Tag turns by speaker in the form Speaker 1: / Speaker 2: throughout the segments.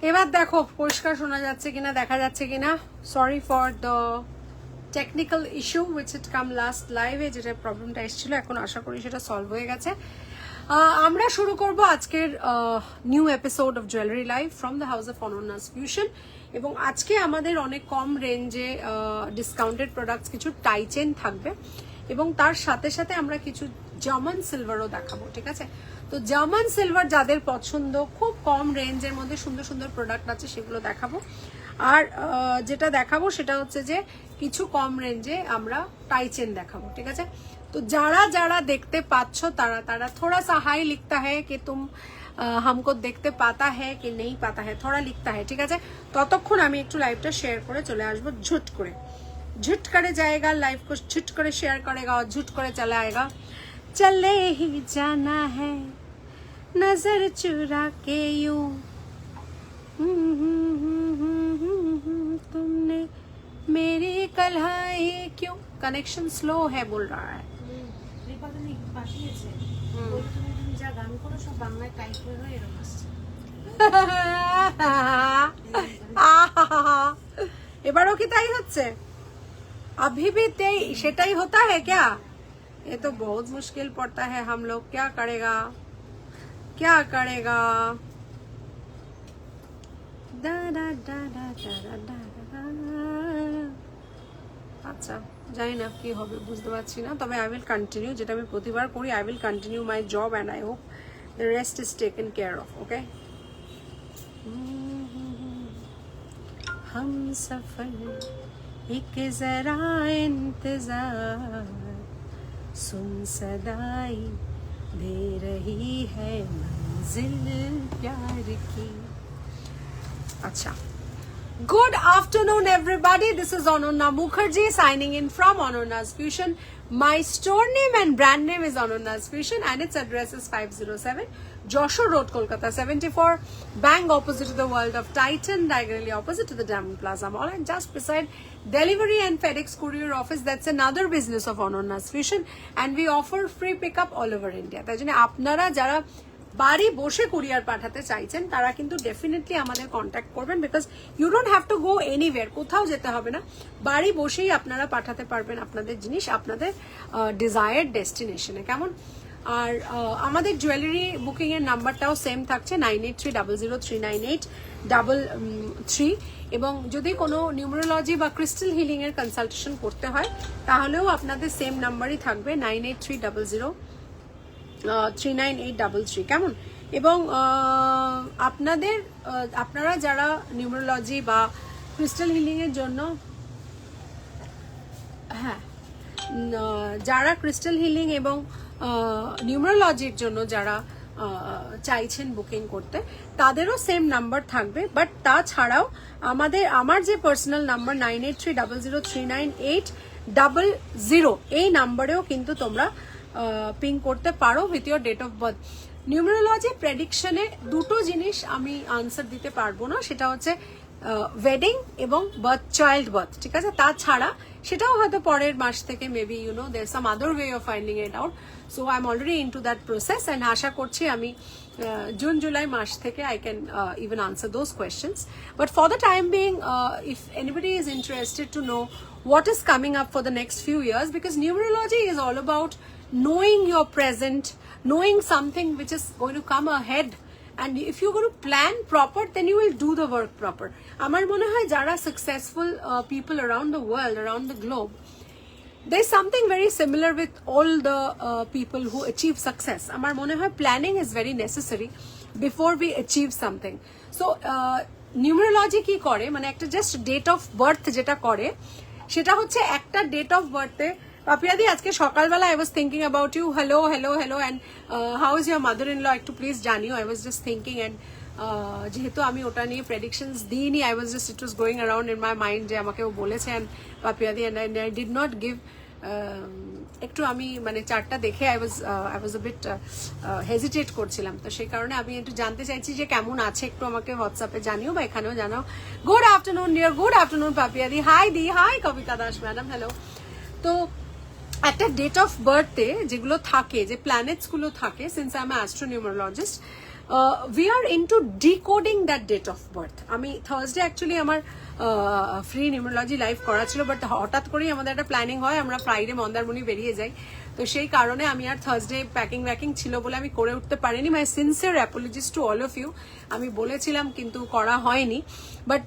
Speaker 1: এবার দেখো পরিষ্কার শোনা যাচ্ছে কিনা, দেখা যাচ্ছে কিনা। Sorry for the technical issue which it come last লাইভে, যেটা প্রবলেমটা এসেছিল, এখন আশা করি সেটা সলভ হয়ে গেছে। আমরা শুরু করব আজকের new episode of jewellery live from the house of অনন্যাস fusion. এবং আজকে আমাদের অনেক কম রেঞ্জে ডিসকাউন্টেড প্রোডাক্টস, কিছু টাই চেন থাকবে এবং তার সাথে সাথে আমরা কিছু জার্মান সিলভারও দেখাবো, ঠিক আছে? তো জার্মান সিলভার যাদের পছন্দ, খুব কম রেঞ্জের মধ্যে সুন্দর সুন্দর প্রোডাক্ট আছে, সেগুলো দেখাবো। আর যেটা দেখাবো সেটা হচ্ছে যে কিছু কম রেঞ্জে আমরা টাই চেন দেখাবো, ঠিক আছে? তো যারা যারা দেখতে পাচ্ছ তারা তারা থোড়া সা হাই লিখতা হ্যায় কি তুম हमको দেখতে পাতা হ্যায় কি নেই পাতা হ্যায়, থোড়া লিখতা হ্যায়, ঠিক আছে? ততক্ষণ আমি একটু লাইভটা শেয়ার করে চলে আসবো ঝুট করে। झुट करे जाएगा लाइफ को, झुट करे शेयर करेगा और झुट करे चला आएगा। चले ही जाना है नजर चुरा के यूं, तुमने मेरी कल्हाई क्यों। कनेक्शन स्लो है बोल रहा है। এবারও কি তাই হচ্ছে? अभी भी सेटाई होता है क्या? ये तो बहुत मुश्किल पड़ता है। हम लोग क्या करेगा, क्या करेगा? दा दा दा दा दा दा আচ্ছা, জানি না কি হবে, বুঝতে পারছি না। তবে আই উইল কন্টিনিউ, যেটা আমি প্রতিবার করি, I will continue my job and I hope the rest is taken care of. Okay, हम सफर एक जरा इंतजार, सुन सदाई दे रही है मंजिल प्यार की। अच्छा, good afternoon everybody, this is Ananya Mukherjee signing in from Anonya's Fusion. My store name and brand name is Anonya's Fusion and its address is 507 Joshua Road, Kolkata 74, bang opposite to the World of Titan, diagonally opposite to the Diamond Plaza Mall, and just beside Delivery and FedEx Courier Office. That's another business of Anonya's Fusion, and we offer free pickup all over India. তাই জন্য আপনারা যারা বাড়ি বসে courier পাঠাতে চাইছেন তারা কিন্তু ডেফিনেটলি আমাদের কন্ট্যাক্ট করবেন, because you don't have to go anywhere, কোথাও যেতে হবে না, বাড়ি বসেই আপনারা পাঠাতে পারবেন আপনাদের জিনিস আপনাদের ডিজায়ার্ড ডেস্টিনেশনে। কেমন? আর আমাদের জুয়েলারি বুকিং এর নাম্বারটাও সেম থাকছে 9830039833, এবং যদি কোনো নিউমেরোলজি বা ক্রিস্টাল হিলিং এর কনসালটেশন করতে হয় তাহলেও আপনাদের সেম নাম্বারই থাকবে 9830039833। কেমন? এবং আপনারা যারা নিউমেরোলজি বা ক্রিস্টাল হিলিং এর জন্য, হ্যাঁ, যারা ক্রিস্টাল হিলিং এবং নিউমেরোলজির জন্য যারা চাইছেন বুকিং করতে, তাদেরও সেম নাম্বার থাকবে। বাট তাছাড়াও আমার যে পার্সোনাল নাম্বার 9830039800, এই নাম্বারেও কিন্তু তোমরা পিং করতে পারো with your date of birth. Numerology প্রেডিকশনে দুটো জিনিস আমি আনসার দিতে পারবো না, সেটা হচ্ছে ওয়েডিং এবং চাইল্ড বার্থ, ঠিক আছে? তাছাড়া সেটাও হয়তো পরের মাস থেকে maybe there some other way of finding it out. So I am already into that process and আশা করছি আমি জুন জুলাই মাস থেকে I can even answer those questions. But for the time being, if anybody is interested to know what is coming up for the next few years, because numerology is all about knowing your present, knowing something which is going to come ahead, and if you're going to plan proper, then you will do the work proper. আমার মনে হয় যারা successful people around the world, around the globe, there's something very similar with all the people who achieve success. আমার মনে হয় planning is very necessary before we achieve something. So numerology কি করে, মানে একটা just date of birth যেটা করে, সেটা হচ্ছে একটা date of birth এ, পাপিয়াদি আজকে সকালবেলা I was thinking about you, hello and how is your mother-in-law, একটু প্লিজ জানিও। I was just thinking, and যেহেতু আমি ওটা নিয়ে প্রেডিকশনস দিইনি, it was going around in my mind যে আমাকে ও বলেছে, and পাপিয়াদি and I did not give একটু আমি মানে চার্টটা দেখে I was a bit hesitate করছিলাম, তো সেই কারণে আমি একটু জানতে চাইছি যে কেমন আছে, একটু আমাকে হোয়াটসঅ্যাপে জানিও বা এখানেও জানাও। Good afternoon dear, good afternoon পাপিয়াদি, hi di, hi Kabita Das madam, hello. তো একটা ডেট অফ বার্থে যেগুলো থাকে, যে প্ল্যানেটস গুলো থাকে, since I am astronumerologist, we are into decoding that date of birth. আমি থার্সডে অ্যাকচুয়ালি আমার ফ্রি নিউমেরোলজি লাইভ করা ছিল, বাট হঠাৎ করেই আমাদের একটা প্ল্যানিং হয়, আমরা ফ্রাইডে মন্দারমণি বেরিয়ে যাই, তো সেই কারণে আমি আর থার্সডে প্যাকিং ব্যাকিং ছিল বলে আমি করে উঠতে পারিনি। My sincere apologies to all of you. আমি বলেছিলাম কিন্তু করা হয়নি, বাট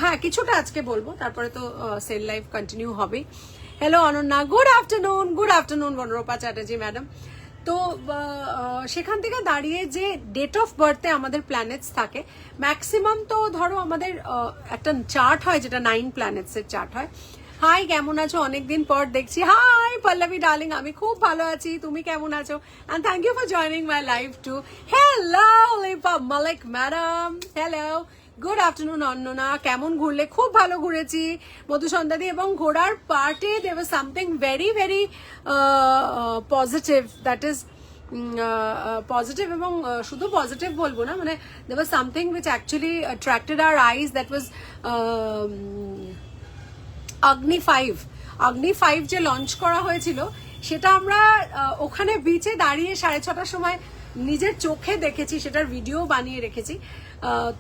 Speaker 1: হ্যাঁ কিছুটা আজকে বলবো, তারপরে তো সেল লাইভ কন্টিনিউ হবে। Hello Ananya, good afternoon Banarupa Chatterjee madam. তো সেখান থেকে দাঁড়িয়ে যে ডেট অফ বার্থে আমাদের প্ল্যানেটস থাকে ম্যাক্সিমাম, তো ধরো আমাদের একটা চার্ট হয় যেটা 9 প্ল্যানেটস এর চার্ট হয়। হাই, কেমন আছো? অনেকদিন পর দেখছি। হাই পল্লবী ডার্লিং, আমি খুব ভালো আছি, তুমি কেমন আছো? And thank you for joining my live too. Hello Lipa Malik madam, hello, good afternoon অন্ননা, কেমন ঘুরলে? খুব ভালো ঘুরেছি মধুসন্ধ্যাদি, এবং ঘোরার পার্টে there was something very very positive, that is positive, এবং শুধু পজিটিভ বলবো না, মানে there was something which actually attracted our eyes, that was Agni 5 যে লঞ্চ করা হয়েছিল, সেটা আমরা ওখানে বিচে দাঁড়িয়ে 6:30টার সময় নিজের চোখে দেখেছি, সেটার ভিডিও বানিয়ে রেখেছি।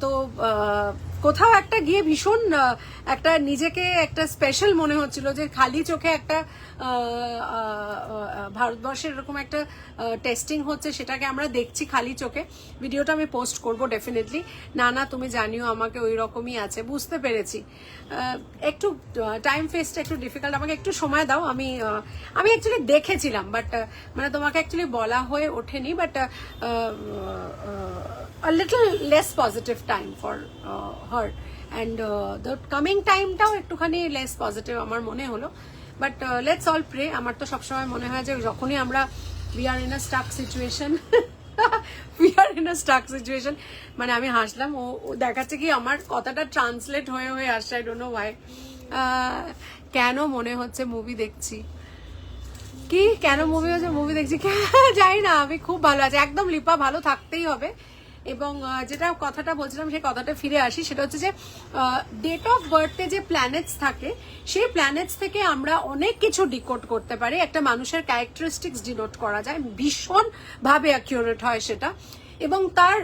Speaker 1: তো কোথাও একটা গিয়ে ভীষণ একটা নিজেকে একটা স্পেশাল মনে হচ্ছিল, যে খালি চোখে একটা ভারতবর্ষের এরকম একটা টেস্টিং হচ্ছে, সেটাকে আমরা দেখছি খালি চোখে। ভিডিওটা আমি পোস্ট করব ডেফিনেটলি। না তুমি জানিও আমাকে ওই রকমই আছে, বুঝতে পেরেছি। একটু টাইম ফেসটা একটু ডিফিকাল্ট, আমাকে একটু সময় দাও। আমি অ্যাকচুয়ালি দেখেছিলাম, বাট মানে তোমাকে অ্যাকচুয়ালি বলা হয়ে ওঠেনি, but a little less positive time for her, and the coming time টাও একটুখানি less positive আমার মনে হলো, but let's all pray. আমার তো সবসময় মনে হয় যে যখনই আমরা we are in a stuck situation মানে আমি হাসলাম, ও দেখাচ্ছে কি আমার কথাটা ট্রান্সলেট হয়ে আসছে, আই ডোন্ট নো ওয়াই। কেন মনে হচ্ছে মুভি দেখছি, কি কেন মুভি দেখছি জানি না, আমি খুব ভালো আছি একদম। লিপা, ভালো থাকতেই হবে। এবং যেটা কথাটা বলছিলাম সেই কথাটা ফিরে আসি, সেটা হচ্ছে যে ডেট অফ বার্থে যে প্ল্যানেটস থাকে, সেই প্ল্যানেটস থেকে আমরা অনেক কিছু ডিকোড করতে পারি, একটা মানুষের ক্যারেক্টারিস্টিক্স ডিনোট করা যায়, ভীষণ ভাবে অ্যাকিউরেট হয় সেটা, এবং তার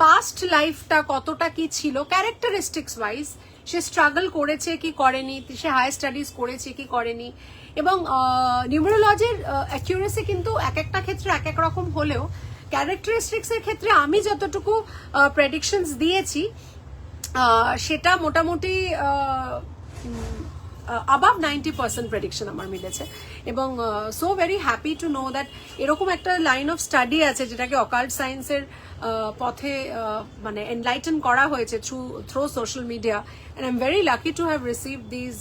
Speaker 1: পাস্ট লাইফটা কতটা কি ছিল ক্যারেক্টারিস্টিক্স ওয়াইজ, সে স্ট্রাগল করেছে কি করেনি, সে হায়ার স্টাডিজ করেছে কি করেনি। এবং নিউমেরোলজির অ্যাকিউরেসি কিন্তু এক একটা ক্ষেত্রে এক এক রকম হলেও ক্যারেক্টারিস্টিক্স এর ক্ষেত্রে আমি যতটুকু প্রেডিকশনস দিয়েছি সেটা মোটামুটি above 90% প্রেডিকশন আমার মিলেছে। এবং so very happy to know that এরকম একটা লাইন অফ স্টাডি আছে যেটাকে অকাল্ট সায়েন্সের পথে মানে এনলাইটেন করা হয়েছে through social media, and I'm very lucky to have received these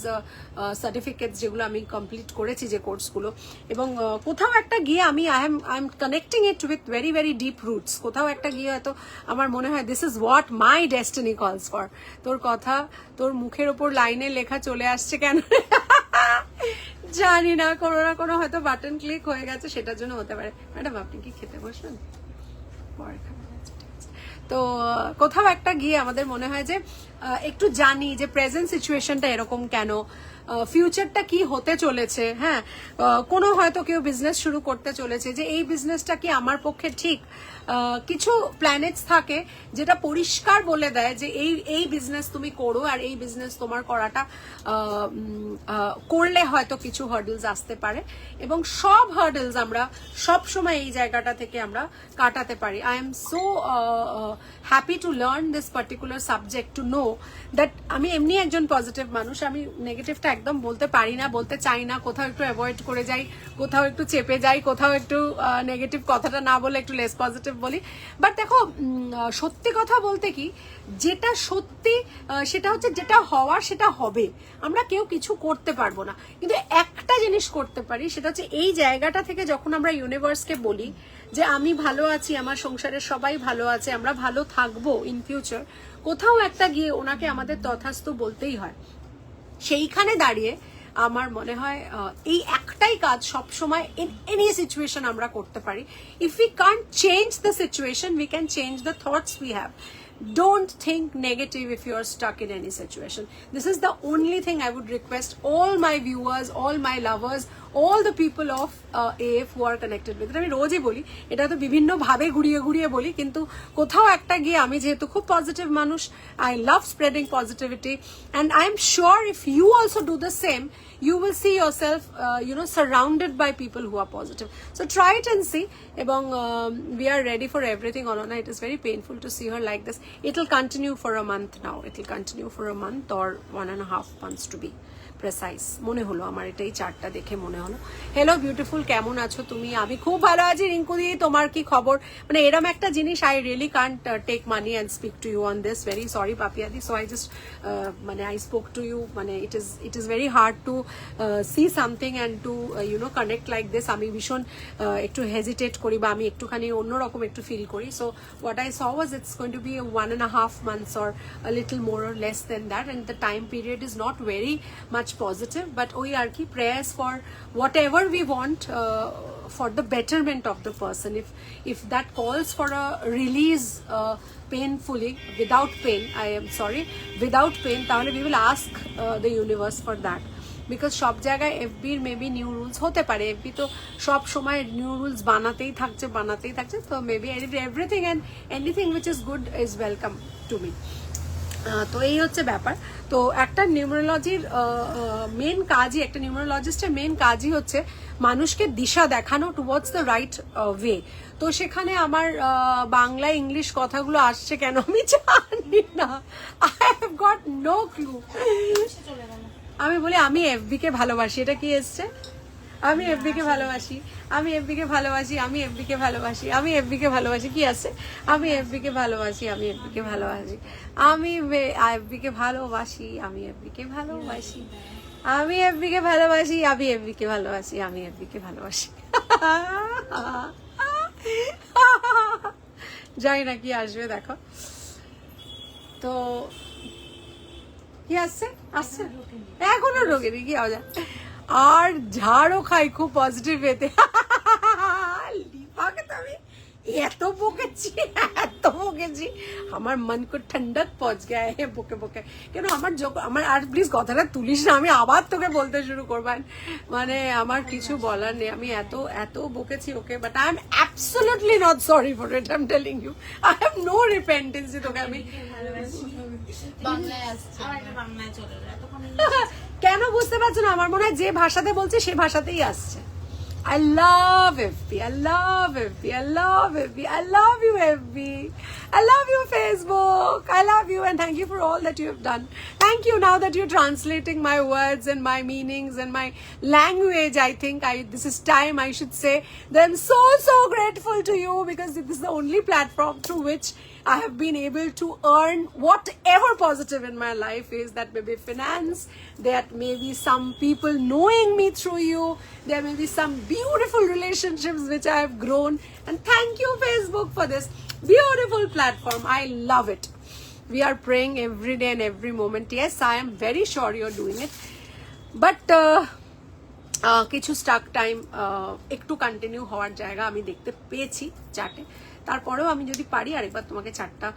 Speaker 1: certificates যেগুলো আমি কমপ্লিট করেছি যে কোর্সগুলো। এবং কোথাও একটা গিয়ে আমি I am connecting it with very very deep roots. কোথাও একটা গিয়ে হয়তো আমার মনে হয় this is what my destiny কলস ফর। তোর কথা তোর মুখের ওপর লাইনে লেখা চলে আসছে কেন জানি না, কোনো না কোনো হয়তো বাটন ক্লিক হয়ে গেছে, সেটার জন্য হতে পারে। ম্যাডাম আপনি কি খেতে বসবেন? তো কোথাও একটা গিয়ে আমাদের মনে হয় যে একটু জানি যে প্রেজেন্ট সিচুয়েশনটা এরকম কেন, ফিউচারটা কি হতে চলেছে। হ্যাঁ, কোনো হয়তো কেউ বিজনেস শুরু করতে চলেছে, যে এই বিজনেসটা কি আমার পক্ষে ঠিক। কিছু প্ল্যানেটস থাকে যেটা পরিষ্কার বলে দেয় যে এই বিজনেস তুমি করো, আর এই বিজনেস তোমার করাটা করলে হয়তো কিছু হার্ডলস আসতে পারে, এবং সব হার্ডলস আমরা সব সময় এই জায়গাটা থেকে আমরা কাটাতে পারি। I am so happy to learn this particular subject, to know that আমি এমনি একজন পজিটিভ মানুষ, আমি নেগেটিভটা একদম বলতে পারি না, বলতে চাই না, কোথাও একটু অ্যাভয়েড করে যাই, কোথাও একটু চেপে যাই, কোথাও একটু নেগেটিভ কথাটা না বলে একটু লেস পজিটিভ বলি। বাট দেখো, সত্যি কথা বলতে কি, যেটা সত্যি সেটা হচ্ছে যেটা হওয়ার সেটা হবে, আমরা কেউ কিছু করতে পারবো না, কিন্তু একটা জিনিস করতে পারি, সেটা হচ্ছে এই জায়গাটা থেকে যখন আমরা ইউনিভার্সকে বলি যে আমি ভালো আছি, আমার সংসারের সবাই ভালো আছে, আমরা ভালো থাকবো ইন ফিউচার, কোথাও একটা গিয়ে ওনাকে আমাদের তথাস্তু বলতেই হয়। সেইখানে দাঁড়িয়ে আমার মনে হয় এই একটাই কাজ সব সময় ইন এনি সিচুয়েশন আমরা করতে পারি। If we can't change the situation, we can change the thoughts we have. don't think negative if you are stuck in any situation. This is the only thing I would request all my viewers, all my lovers, all the people of AF who are connected with it. আমি রোজই বলি, এটা তো বিভিন্ন ভাবে ঘুরিয়ে ঘুরিয়ে বলি, কিন্তু কোথাও একটা গিয়ে আমি যেহেতু খুব পজিটিভ মানুষ, I love spreading positivity, and I am sure if you also do the same, you will see yourself surrounded by people who are positive. So try it and see. এবং we are ready for everything. Anona, it is very painful to see her like this. It will continue for a month now. It will continue for a month or 1.5 months to be precise. মনে হলো আমার এটাই চারটা দেখে মনে হলো। Hello beautiful, কেমন আছো তুমি? আমি খুব ভালো আছি রিঙ্কু দি, তোমার কি খবর? মানে এরম একটা জিনিস, I really can't take money and speak to you on this, very sorry পাপিয়াদি। সো আই জাস্ট মানে আই স্পোক টু ইউ, মানে it is very hard to see something and to connect like this. আমি ভীষণ একটু hesitate করি, বা আমি একটুখানি অন্যরকম একটু ফিল করি। So what I saw was it's going to be 1.5 months or a little more or less than that, and the time period is not very much positive, but we are ki prayers for whatever we want for the betterment of the person. If that calls for a release painfully, without pain, I am sorry, without pain, তাহলে we will ask the universe for that. Because সব জায়গায় এফবির maybe new rules হতে পারে, FB তো সব সময় new rules বানাতেই থাকছে, তো maybe everything and anything which is good is welcome to me. তো এই হচ্ছে ব্যাপার। তো একটা নিউমেরোলজির মেন কাজই, একটা নিউমেরোলজিস্টের মেন কাজই হচ্ছে মানুষকে দিশা দেখানো টুয়ার্ডস দ্য রাইট ওয়ে। তো সেখানে আমার বাংলা ইংলিশ কথাগুলো আসছে কেন আমি জানি না, I have got no clue. আমি বলি আমি এফবি কে ভালোবাসি, এটা কি এসছে? আমি এফবি কে ভালোবাসি, আমি এফবি কে ভালোবাসি, আমি এফবি কে ভালোবাসি, আমি এফবি কে ভালোবাসি, কি আছে? আমি এফবি কে ভালোবাসি, আমি এফবি কে ভালোবাসি, আমি এফবি কে ভালোবাসি, আমি এফবি কে ভালোবাসি, আমি এফবি কে ভালোবাসি, আমি এফবি কে ভালোবাসি, আমি এফবি কে ভালোবাসি। জানি না কি আসবে, দেখো তো কি আসছে, এখনো ঢোকেনি, কি আওয়াজ? আর ঝাড়ও খাই খুব পজিটিভ এতে। লিপাকে তো আমি এত বকেছি, আমার মন কো ঠান্ডক পৌঁছ গয়া হে বকে বকে। কেন আমার আর প্লিজ কথাটা তুলিস না, আমি আবার তোকে বলতে শুরু করবেন, মানে আমার কিছু বলার নেই। আমি এত বকেছি okay, but I am absolutely not sorry for it, I am telling you, I have no repentance. তোকে আমি কেন বুঝতে পারছো না? আমার মনে হয় যে ভাষাতে বলছে সে ভাষাতেই আসছে। I love FB, I love FB, I love FB, I love you FB, I love you Facebook, I love you, and thank you for all that you have done. Thank you now that you're translating my words and my meanings and my language. I think this is time I should say that I'm so grateful to you, because this is the only platform through which I have been able to earn whatever positive in my life is. That may be finance, that may be some people knowing me through you, there may be some beautiful relationships which I have grown, and thank you Facebook for this beautiful platform. I love it. We are praying every day and every moment. Yes, I am very sure you're doing it, but কিছু Starc time একটু continue হওয়ার জায়গা আমি দেখতে পেয়েছি চার্টে। তারপরেও আমি যদি পারি আরেকবার তোমাকে চারটা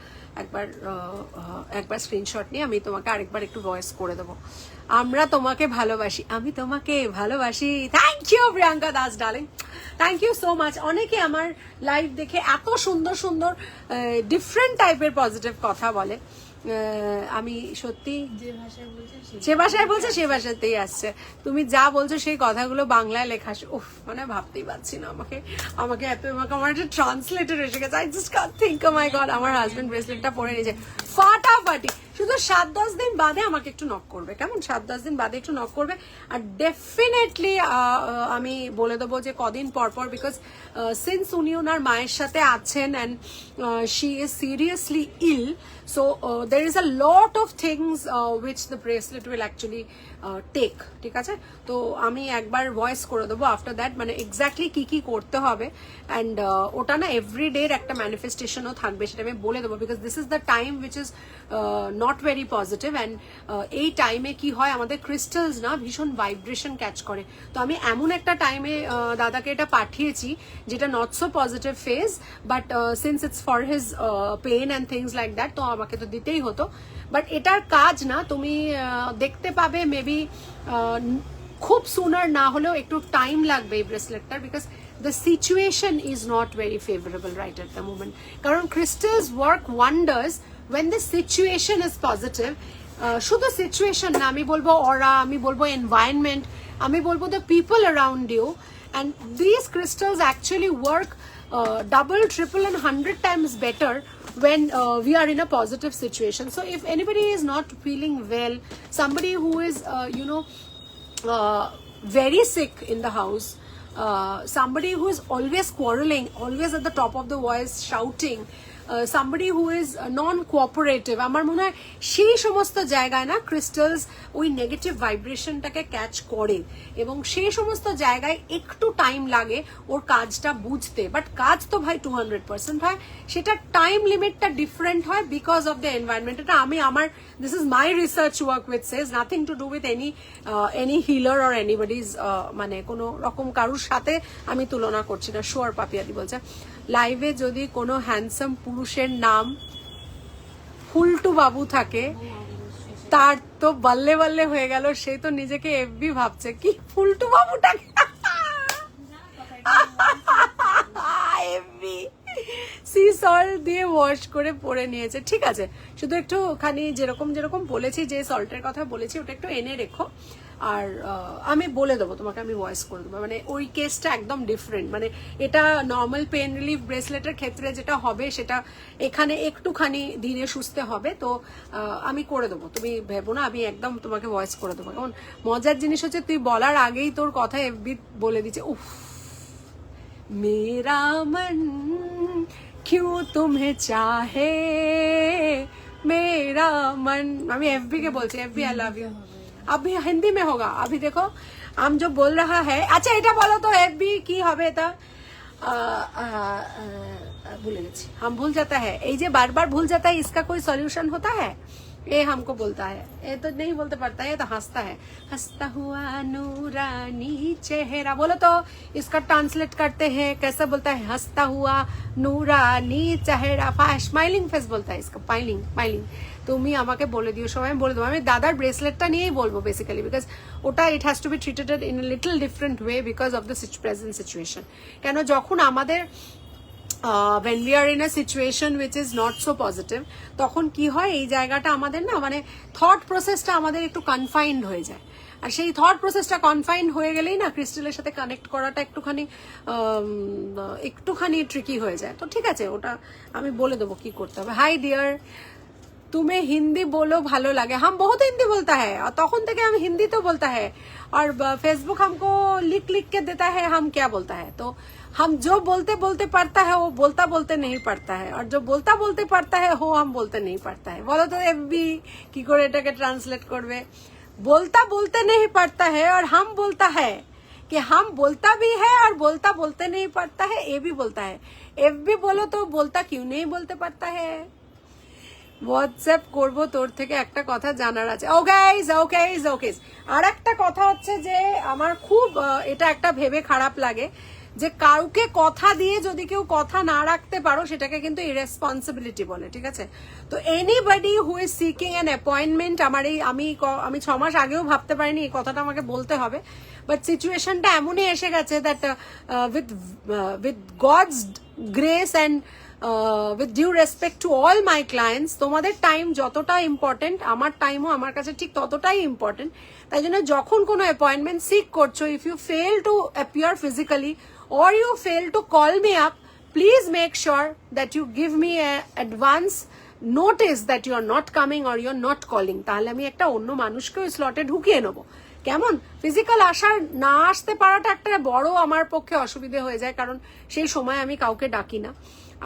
Speaker 1: একবার স্ক্রিনশট নিয়ে আমি তোমাকে আরেকবার একটু ভয়েস করে দেবো। আমরা তোমাকে ভালোবাসি, আমি তোমাকে ভালোবাসি। Thank you Priyanka Das darling, thank you so much. অনেকে আমার লাইভ দেখে এত সুন্দর সুন্দর ডিফারেন্ট টাইপের পজিটিভ কথা বলে। আমি সত্যি যে ভাষায় বলছে সে ভাষাতেই আসছে। তুমি যা বলছো সেই কথাগুলো বাংলায় লেখা, উফ, মানে ভাবতেই পারছি না। আমাকে এত আমার একটা ট্রান্সলেটর এসে গেছে। I just can't think, oh my God, আমার হাজবেন্ড ব্রেসলেটটা পরে নিয়েছে ফাটাফাটি। শুধু 7-10 দিন বাদে আমাকে একটু নক করবে, কেমন? 7-10 দিন বাদে একটু নক করবে, আর ডেফিনেটলি আমি বলে দেবো যে কদিন পর পর, বিকজ সিন্স উনি ওনার মায়ের সাথে আছেন and she is seriously ill, so there is a lot of things which the bracelet will actually take, ঠিক আছে? তো আমি একবার ভয়েস করে দেবো আফটার দ্যাট, মানে এক্স্যাক্টলি কি করতে হবে, অ্যান্ড ওটা না এভরিডে একটা ম্যানিফেস্টেশনও থাকবে, সেটা আমি বলে দেবো, because this is the time which is not very positive and এই টাইমে কি হয় আমাদের ক্রিস্টালস না ভীষণ ভাইব্রেশন ক্যাচ করে। তো আমি এমন একটা টাইমে দাদাকে এটা পাঠিয়েছি যেটা not so positive phase, but since it's for his pain and things like that, তো আমাকে তো দিতেই হতো। বাট এটার কাজ না তুমি দেখতে পাবে মেবি খুব সুনার না হলেও একটু টাইম লাগবে এই ব্রেসলেটটার, because the situation is not very favorable right at the moment. কারণ crystals work wonders when the situation is positive. শুধু সিচুয়েশন না, আমি বলবো অরা, আমি বলবো এনভায়রনমেন্ট, আমি বলবো the people around you, and these crystals actually work double, triple and 100 times better when we are in a positive situation. So if anybody is not feeling well, somebody who is very sick in the house, somebody who is always quarreling, always at the top of the voice shouting, somebody who is non-cooperative, আমার মনে হয় সেই সমস্ত জায়গায় না crystals ওই negative ভাইব্রেশনটাকে catch করে, এবং সেই সমস্ত জায়গায় একটু টাইম লাগে ওর কাজটা বুঝতে। বাট কাজ তো ভাই 200% হয়, সেটা টাইম লিমিটটা ডিফারেন্ট হয় বিকজ অফ দ্য এনভায়রনমেন্ট। এটা আমি আমার this is my research work with sage, nothing to do with any healer or anybody's, মানে কোনো রকম কারুর সাথে আমি তুলনা করছি না। শোয়ার পাপিয়াদি বলছে লাইভে যদি কোনো হ্যান্ডসাম পুরুষের নাম ফুলটু বাবু থাকে তার তো বাল্লে বাল্লে হয়ে গেল, সে তো নিজেকে এফবি ভাবছে। কি ফুলটু বাবুটাকে এফবি সি সল্ট দিয়ে ওয়াশ করে পরে নিয়েছে, ঠিক আছে। শুধু একটুখানি যেরকম যেরকম বলেছি, যে সল্টের কথা বলেছি ওটা একটু এনে রেখো, আর আমি বলে দেবো তোমাকে, আমি ভয়েস করে দেবো। মানে ওই কেসটা একদম ডিফারেন্ট, মানে এটা নর্মাল পেন রিলিফ ব্রেসলেটের ক্ষেত্রে যেটা হবে সেটা এখানে একটুখানি ধীরে সুস্থে হবে। তো আমি করে দেবো, তুমি ভেবো না, আমি একদম তোমাকে ভয়েস করে দেবো। কেমন মজার জিনিস হচ্ছে তুই বলার আগেই তোর কথা এফবি বলে দিচ্ছে, উফ मेरा मन क्यों तुम्हें चाहे मेरा मन, আমি एफबी के बोलছি, एफबी आई लव यू। अभी हिंदी में होगा, अभी देखो हम जो बोल रहा है। अच्छा এটা বলো তো एफबी কি হবে, এটা भूल गए, हम भूल जाता है, এই যে बार-बार भूल जाता है, इसका कोई सॉल्यूशन होता है? ये हमको बोलता है, ये तो नहीं बोलते पड़ता है, ये तो हंसता है, हंसता हुआ नूरानी चेहरा। बोलो तो इसका ट्रांसलेट करते हैं, कैसा बोलता है? हंसता हुआ नूरानी चेहरा, स्माइलिंग फेस बोलता है इसका, स्माइलिंग। তুমি আমাকে বলে দিও, সবাই বলে দেবো। আমি দাদার ব্রেসলেটটা নিয়েই বলবো বেসিক্যালি, বিকজ ওটা it has to be treated in a little different way because of the present situation. কেন যখন আমাদের when we are in a situation which is not so positive, তখন কি হয় এই জায়গাটা আমাদের না, মানে থট প্রসেসটা আমাদের একটু কনফাইন্ড হয়ে যায়, আর সেই থট প্রসেসটা কনফাইন্ড হয়ে গেলেই না ক্রিস্টালের সাথে কানেক্ট করাটা একটুখানি ট্রিকি হয়ে যায়। তো ঠিক আছে, ওটা আমি বলে দেবো কি করতে হবে। হাই ডিয়ার, तुम्हें हिंदी बोलो ভালো লাগে, हम बहुत हिंदी बोलता है, और तখন থেকে हम हिंदी तो बोलता है, और फेसबुक हमको लिख लिख के देता है हम क्या बोलता है। तो हम जो बोलते बोलते पढ़ता है वो बोलता बोलते नहीं पढ़ता है, और जो बोलता बोलते पढ़ता है वो हम बोलते नहीं पढ़ता है। बोलो तो एफबी की করে এটাকে ট্রান্সলেট করবে? बोलता बोलते नहीं पढ़ता है और हम बोलता है कि हम बोलता भी है और बोलता बोलते नहीं पढ़ता है, ये भी बोलता है। एफबी बोलो तो बोलता क्यों नहीं बोलते पढ़ता है? হোয়াটসঅ্যাপ করবো, তোর থেকে একটা কথা জানার আছে। ওকে। আর একটা কথা হচ্ছে যে আমার খুব এটা একটা ভেবে খারাপ লাগে যে কাউকে কথা দিয়ে যদি কেউ কথা না রাখতে পারো সেটাকে কিন্তু ইরেসপন্সিবিলিটি বলে, ঠিক আছে। তো anybody who is seeking an appointment, আমি 6 মাস আগেও ভাবতে পারিনি এই কথাটা আমাকে বলতে হবে, বাট সিচুয়েশনটা এমনই এসে গেছে that with God's grace and with due respect to all my clients, তোমাদের টাইম যতটা ইম্পর্টেন্ট আমার টাইমও আমার কাছে ঠিক ততটাই ইম্পর্টেন্ট। তাই জন্য যখন কোনো অ্যাপয়েন্টমেন্ট সিক করছো, if you fail to appear physically or you fail to call me up, please make sure that you give me a advance notice that you are not coming or you are not calling, তাহলে আমি একটা অন্য মানুষকে ওই স্লটে ঢুকিয়ে নেবো। কেমন physical না আসতে পারাটা একটা বড় আমার পক্ষে অসুবিধে হয়ে যায়, কারণ সেই সময় আমি কাউকে ডাকি না।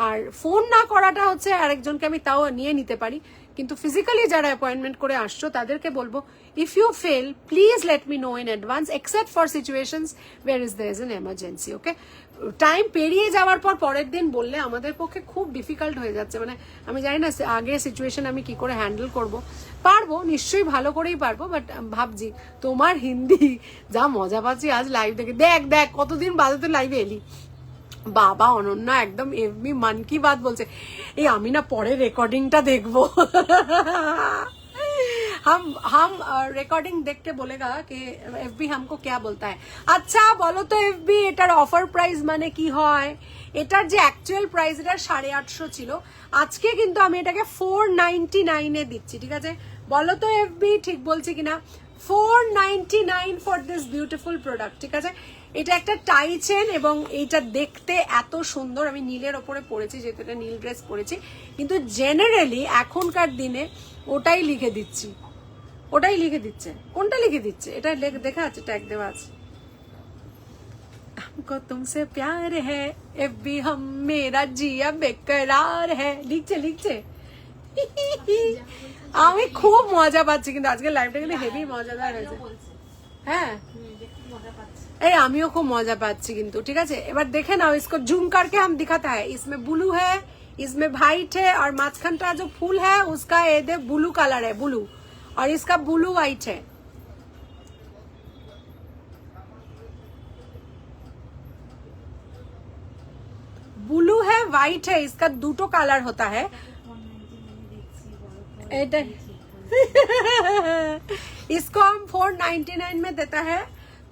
Speaker 1: আর ফোন না করাটা হচ্ছে আরেকজনকে আমি তাও নিয়ে নিতে পারি, কিন্তু ফিজিক্যালি যারা অ্যাপয়েন্টমেন্ট করে আসছো তাদেরকে বলবো if you fail please let me know in advance except for situations where is there is an emergency. Okay, time পেরিয়ে যাওয়ার পর পরের দিন বললে আমাদের পক্ষে খুব ডিফিকাল্ট হয়ে যাচ্ছে। মানে আমি জানি না আগে সিচুয়েশন আমি কি করে হ্যান্ডেল করব, পারবো নিশ্চয়ই ভালো করেই পারবো, বাট ভাবছি তোমার হিন্দি যা মজা পাচ্ছি আজ লাইভ দেখে। দেখ দেখ কতদিন বাদে তো লাইভে এলি বাবা। অনন্যা একদম এফবি মান কি বাত বলছে, এই আমি না পরে রেকর্ডিংটা দেখবো। हम रिकॉर्डिंग देख के बोलेगा कि एफबी हमको क्या बोलता है। अच्छा बोलो तो एफबी এটার অফার প্রাইস মানে কি হয়? এটার যে অ্যাকচুয়াল প্রাইস এটা 850 ছিল, আজকে কিন্তু আমি এটাকে 499 এ দিচ্ছি। ঠিক আছে, বলো তো এফবি ঠিক বলছি কিনা? 499 ফর দিস বিউটিফুল প্রোডাক্ট। ঠিক আছে, এটা একটা টাই চেন এবং এইটা দেখতে এত সুন্দর। আমি নীলের ওপরে পরেছি যেহেতু এটা নীল ড্রেস পরেছি, কিন্তু জেনারেলি এখনকার দিনে ওটাই লিখে দিচ্ছি, ওটাই লিখে দিচ্ছে। কোনটা লিখে দিচ্ছে? এটা দেখা আছে, ট্যাগ দেওয়া আছে, हमको तुमसे प्यार है एफबी हम मेरा जिया बेकरार है, লিখছে লিখছে। আমি খুব মজা পাচ্ছি কিন্তু আজকে লাইভটা কিন্তু হেভি মজাদার হয়েছে। হ্যাঁ এই আমিও খুব মজা পাচ্ছি কিন্তু। ঠিক আছে, এবার দেখে নাও, इसको जूम करके हम दिखाता है, इसमें ब्लू है, इसमें व्हाइट है, और माछखंटा जो फूल है उसका ये दे ब्लू कलर है, ब्लू, और इसका ब्लू व्हाइट है। ब्लू है व्हाइट है, इसका দুটো কালার होता है। এটা इसको हम 499 में देता है।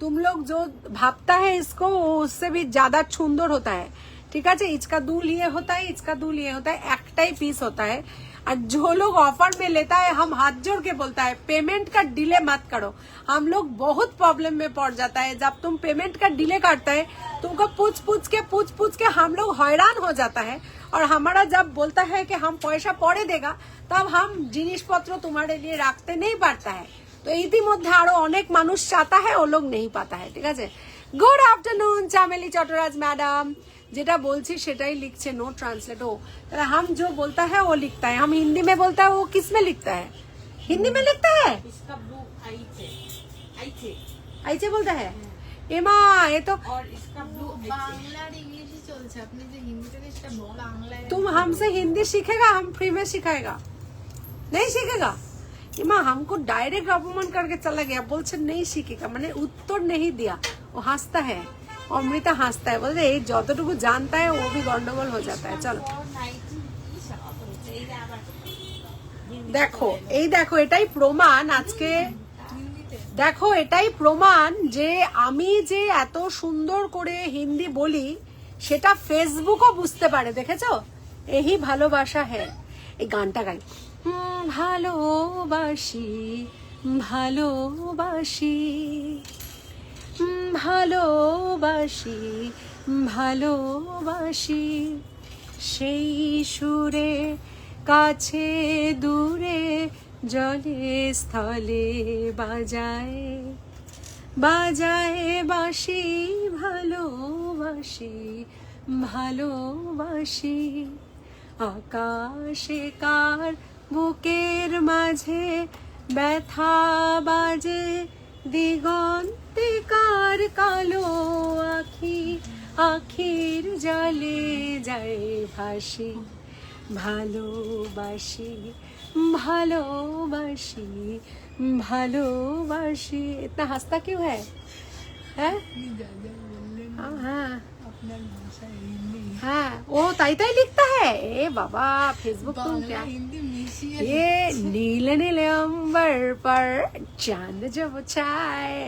Speaker 1: तुम लोग जो भापता है इसको उससे भी ज्यादा सुंदर होता है। ठीक है, इसका दूल ये होता है, इसका दूल ये होता है, एकटाई पीस होता है। और जो लोग ऑफर में लेता है हम हाथ जोड़ के बोलता है पेमेंट का डिले मत करो। हम लोग बहुत प्रॉब्लम में पड़ जाता है जब तुम पेमेंट का डिले करता है, तुमको पूछ पूछ के हम लोग हैरान हो जाता है। और हमारा जब बोलता है कि हम पैसा पड़े देगा तब हम जिनिस पत्र तुम्हारे लिए रखते नहीं पाता है। तो ইতিমধ্যে আরো অনেক মানুষ চাতা है, वो लोग नहीं पाता है। ঠিক আছে, গুড আফটারনুন চামেলি চটরাজ ম্যাডাম, যেটা বলছি সেটাই লিখছে, नो ट्रांसलेट हो। हम जो बोलता है वो लिखता है, हम हिंदी में बोलता है वो किस में लिखता है? हिंदी में लिखता है,
Speaker 2: इसका ब्लू आईचे
Speaker 1: आईचे बोलता है। एमा ये तो
Speaker 2: और इसका ब्लू बांग्ला और इंग्लिश चलছে, আপনি যে হিন্দিটাকে সেটা বাংলায়।
Speaker 1: तुम हमसे हिंदी सीखेगा, हम फ्री में सिखाएगा, नहीं सीखेगा। इमा हमको डायरेक्ट अपमान करके चला गया, बोलছে नहीं सीखेगा, मैंने उत्तर नहीं दिया। वो हंसता है, अमृता हंसता है, बोलते ये যতটুকু जानता है वो भी गंडगोल हो जाता है। चलो দেখো, এই দেখো, এটাই প্রমাণ আজকে। দেখো এটাই প্রমাণ যে আমি যে এত সুন্দর করে হিন্দি বলি সেটা ফেসবুকও বুঝতে পারে। দেখেছো, এই ভালোবাসা হ্যাঁ। এই গানটা গাই, ভালোবাসি ভালোবাসি ভালোবাসি ভালোবাসি, সেই সুরে কাছে দূরে জলে স্থলে বাজায় বাজায় বাঁশি, ভালোবাসি ভালোবাসি। আকাশে কার বুকের মাঝে ব্যথা বাজে, দিগন্তে কার কালো আখি আখির জলে যায় ভাসি, ভালোবাসি ভালোবাসি ভালোবাসি। इतना हंसता क्यों है? हाँ हाँ हाँ, वो ताई ताई लिखता है। ए बाबा फेसबुक तुम क्या, ये नीले नीले अंबर पर चांद जब छाए।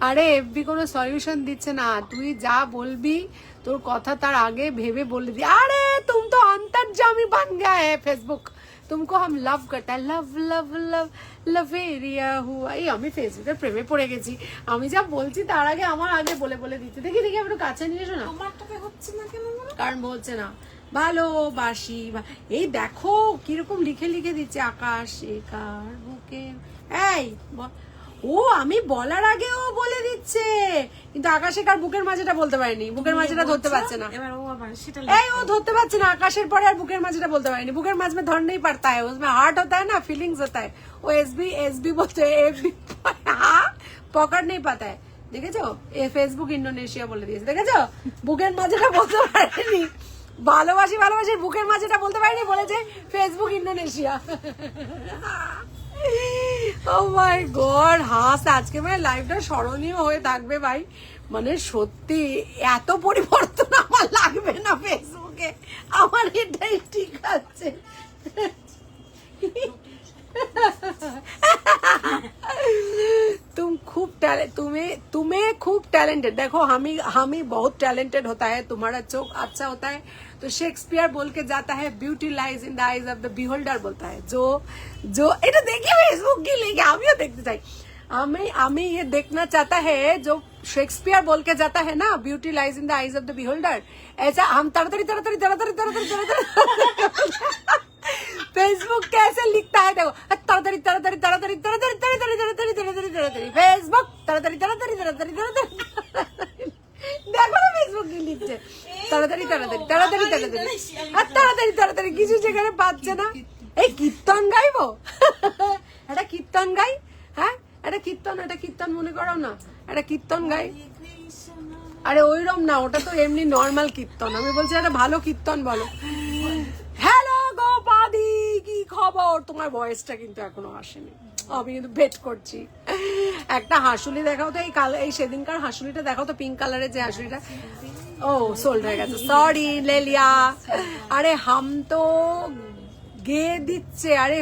Speaker 1: আরে এফবি কোনো সলিউশন দিচ্ছে না, তুই যা বলবি তোর কথা তার আগে ভেবে বলে দি। আরে तुम तो अंतर्जामी बन गया है फेसबुक, तुमको हम लव करता है, लव लव लव लवेरिया हुआ। এই আমি ফেসবুকের প্রেমে পড়ে গেছি, আমি যা বলছি তার আগে আমার আগে বলে বলে দিতে। দেখি দেখি একটু কাছে নিয়ে এসো না।
Speaker 2: তোমারটাকে হচ্ছে না কেন?
Speaker 1: কারণ বলছে না ভালোবাসি। এই দেখো কিরকম লিখে লিখে দিচ্ছে, আকাশ একার বুকে। এই ও আমি বলার আগে ও বলে দিচ্ছে, কিন্তু আকাশে কার বুকের মাঝেটা বলতে পারেনি, বুকের মাঝেটা ধরতে পারছে না।
Speaker 3: এবার ও আবার সেটা
Speaker 1: এই ও ধরতে পারছে না, আকাশের পরে আর বুকের মাঝেটা বলতে পারেনি। বুকের মাঝ में धर नहीं पड़ता है, उसमें हार्ट होता है ना, फीलिंग्स होता है। वो एसबी बोलते हैं, पकड़ नहीं पाता है। দেখেছো এ ফেসবুক ইন্দোনেশিয়া বলে দিয়েছে, দেখেছো বুকের মাঝেটা বলতে পারেনি, ভালোবাসি ভালোবাসি বুকের মাঝেটা বলতে পারেনি, বলেছে Facebook Indonesia. O my god, হাস আজকে মানে লাইফটা স্মরণীয় হয়ে থাকবে ভাই। মানে সত্যি এত পরিবর্তন আমার লাগবে না ফেসবুকে, আমার এটাই ঠিক আছে। तुम तुम्हें खूब टैलेंटेड, देखो हम ही बहुत टैलेंटेड होता है, तुम्हारा चोख अच्छा होता है। तो शेक्सपियर बोल के जाता है beauty lies in the eyes of the beholder बोलता है। जो এটা দেখি ফেসবুক কি লিখে, আমিও দেখতে চাই। আমি ये देखना चाहता है जो शेक्सपियर बोल के जाता है ना, beauty lies in the eyes of the beholder, ऐसा हम ताड़ाताड़ी फेसबुक कैसे लिखता है, देखो ताड़ाताड़ी फेसबुक ताड़ाताड़ी দেখো না ফেসবুক কি লিখছে, তাড়াতাড়ি কিছু যেখানে পাচ্ছে না। এই কীর্তন গাইবো, এটা কীর্তন গাই, হ্যাঁ এটা কীর্তন মনে করো না, এটা কীর্তন গাই। আরে ওইরকম না, ওটা তো এমনি নর্মাল কীর্তন, আমি বলছি একটা ভালো কীর্তন বলো। হ্যালো গোপাদি, কি খবর? তোমার ভয়েসটা কিন্তু এখনো আসেনি, আমি কিন্তু বেট করছি। একটা হাসুলি দেখাও তো, এই সেদিনকার হাসুলিটা দেখাও তো, পিঙ্ক কালারের যে হাসুলিটা। ও সোল্ড হয়ে গেছে, সরি লেলিয়া। আরে হাম তো গেয়ে দিচ্ছে, আরে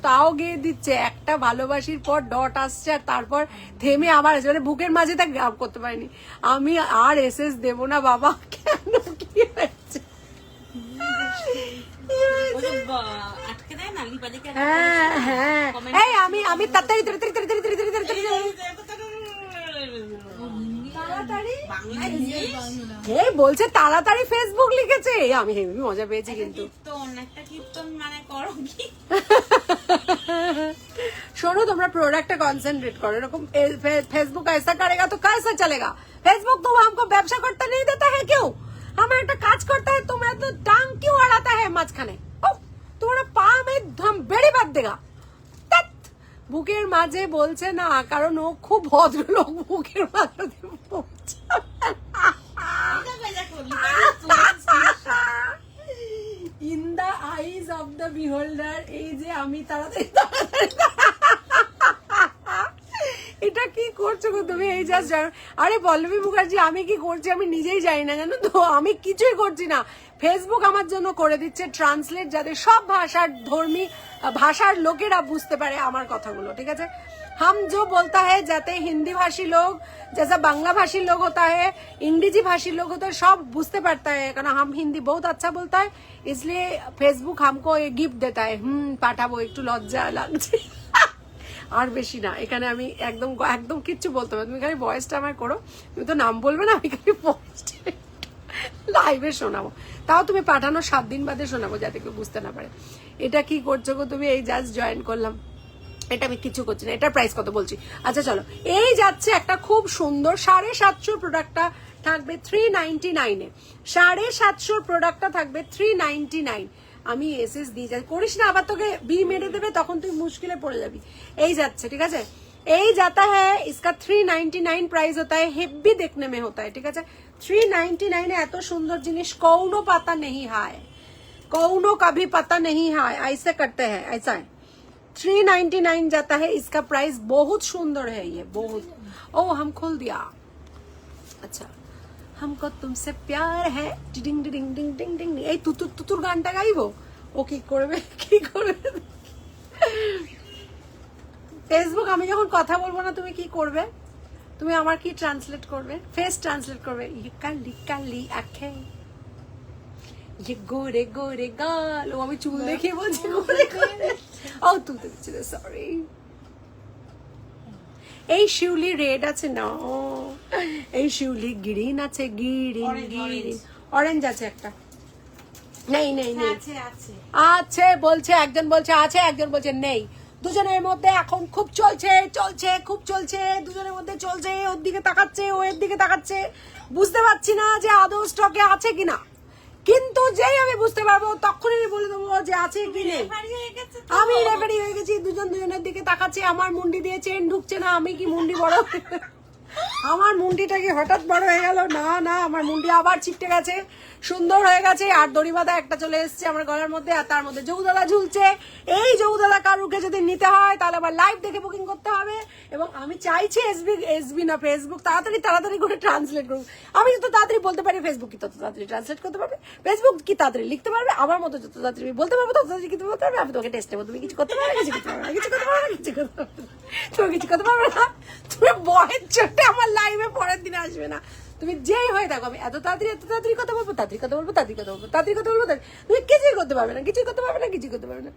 Speaker 1: তাও গেয়ে দিচ্ছে, একটা ভালোবাসির পর ডট আসছে আর তারপর থেমে আবার আসছে, মানে বুকের মাঝে তা গ্রাব করতে পারিনি। আমি আর এসএস দেবো না বাবা, কেন কি হয়েছে? হ্যাঁ হ্যাঁ, এই আমি তাড়াতাড়ি বলছে তাড়াতাড়ি ফেসবুক লিখেছে, আমি হেভি মজা পেয়েছি কিন্তু। শোনো তোমরা প্রোডাক্টে কনসেন্ট্রেট করো, এরকম ফেসবুক ऐसा करेगा तो कैसा चलेगा? फेसबुक तो हमको ব্যবসা করতে नहीं देता है क्यों? हमें একটা কাজ করতে है, तुम्हें तो टांग क्यों अड़ाता है মাঝখানে? তোমার পা में हम बेड़ी बांध देगा। বুকের মাঝে বলছে না, কারণ ও খুব ভদ্রলোক, বুকের মাঝে in the eyes of the beholder. এই যে আমি তাড়াতাড়ি এটা কি করছো গো তুমি? এই জাস্ট, আরে পল্লবী মুখার্জি আমি কি করছি আমি নিজেই জানি না, জানো তো, আমি কিছুই করছি না। ফেসবুক আমার জন্য করে দিচ্ছে ট্রান্সলেট, যাতে সব ভাষার লোকেরা বুঝতে পারে আমার কথাগুলো, ঠিক আছে? हम जो बोलता है जाते हिंदी भाषी लोग जैसा बांग्ला भाषी लोग होता है, इंग्लिशी भाषी लोग होता है, सब बुझते पारता है, कारण हम हिंदी बहुत अच्छा बोलता है, इसलिए फेसबुक हमको ये गिफ्ट देता है। পাঠাবো, একটু লজ্জা লাগছে। আর বেশি না, এখানে আমি একদম কিচ্ছু বলতে পারবো, তুমি খালি ভয়েসটা আমার করো, তুমি তো নাম বলবে না, আমি খালি ভয়েসটা লাইভে শোনাবো, তাও তুমি পাঠানো 7 দিন বাদে শোনাবো, যাতে কেউ বুঝতে না পারে। এটা কি করছো গো তুমি? এই জাস্ট জয়েন করলাম, এটা আমি কিছু করছি না। এটার প্রাইস কত বলছি? আচ্ছা চলো, এই যাচ্ছে একটা খুব সুন্দর 750 প্রোডাক্টটা থাকবে 399 এ, 750 প্রোডাক্টটা থাকবে 399। আমি এসএস দিয়ে যাই, করিস না আবার তোকে বি মেরে দেবে, তখন তুই মুশকিলে পড়ে যাবি। এই যাচ্ছে, ঠিক আছে, এই जाता है, इसका 399 प्राइस होता है, हेवी देखने में होता है, ठीक है? 399 এত সুন্দর জিনিস কৌনো পাতা नहीं है, कौनो का भी पता नहीं है, ऐसे करते हैं, ऐसा है। 399 जाता है, इसका प्राइस बहुत सुंदर है, ये बहुत। ओ हम खोल दिया, अच्छा हमको तुमसे प्यार है, डिंग डिंग डिंग डिंग डिंग। এই তুতুর গানটা গাইবো, ও কি করবে কি করবে? ফেসবুক আমি যখন কথা বলবো না তুমি কি করবে? তুমি আমার কি ট্রান্সলেট করবে? ফেস ট্রান্সলেট করবে। ये काली काली आंखें, ये गोरे गोरे गाल। ও আমি চুল দেখিয়ে বলছি গোরে গোরে। ও তুই দেখছিস, সরি। এই শিউলি রেড আছে না, এই শিউলি গ্রিন আছে, গ্রিন অরেঞ্জ আছে একটা, নেই নেই নেই আছে বলছে একজন, বলছে আছে একজন, বলছে নেই। দুজনের মধ্যে এখন খুব চলছে খুব চলছে, দুজনের মধ্যে চলছে, ওর দিকে তাকাচ্ছে, ও এর দিকে তাকাচ্ছে, বুঝতে পারছি না যে আদৌ স্টকে আছে কিনা, কিন্তু যেই আমি বুঝতে পারবো তখনই আমি বলে দেবো যে আছে কি নেই। আমি রেফারি হয়ে গেছি, দুজন দুজনের দিকে তাকাচ্ছে, আমার মুন্ডি দিয়ে চেন ঢুকছে না, আমি কি মুন্ডি বড়, আমার মুন্ডিটা কি হঠাৎ বড় হয়ে গেল? না না, আমার মুন্ডি আবার চিপটে গেছে, সুন্দর হয়ে গেছে, আর দড়ি বাঁধা একটা চলে এসছে আমার গলার মধ্যে, আর তার মধ্যে যোগুদাদা ঝুলছে। এই যোগুদাদা কারুকে যদি নিতে হয় তাহলে আবার লাইভ দেখে বুকিং করতে হবে, এবং আমি চাইছি এসবি না ফেসবুক তাড়াতাড়ি করে ট্রান্সলেট করুক। আমি যত তাড়াতাড়ি বলতে পারি ফেসবুক কি তত তাড়াতাড়ি ট্রান্সলেট করতে পারবে, ফেসবুক কি তাড়াতাড়ি লিখতে পারবে, আমার মতো যত তাড়াতাড়ি বলতে পারবো তত তাড়াতাড়ি কিন্তু বলতে পারবে। আমি তোমাকে টেস্টে তুমি কিছু করতে পারবে, কিছু করতে পারবে না, কিছু করতে পারবে না, কিছু করতে পারবে না, তুমি কিছু করতে পারবে না, তুমি বয়ের চোটে আমার লাইভে পরের দিনে আসবে না। তুমি যেই হয়ে থাকো, আমি এত তাড়াতাড়ি কথা বলবো, তুমি কিছুই করতে পারবে না, কিছুই করতে পারবে না, কিছুই করতে পারবে না।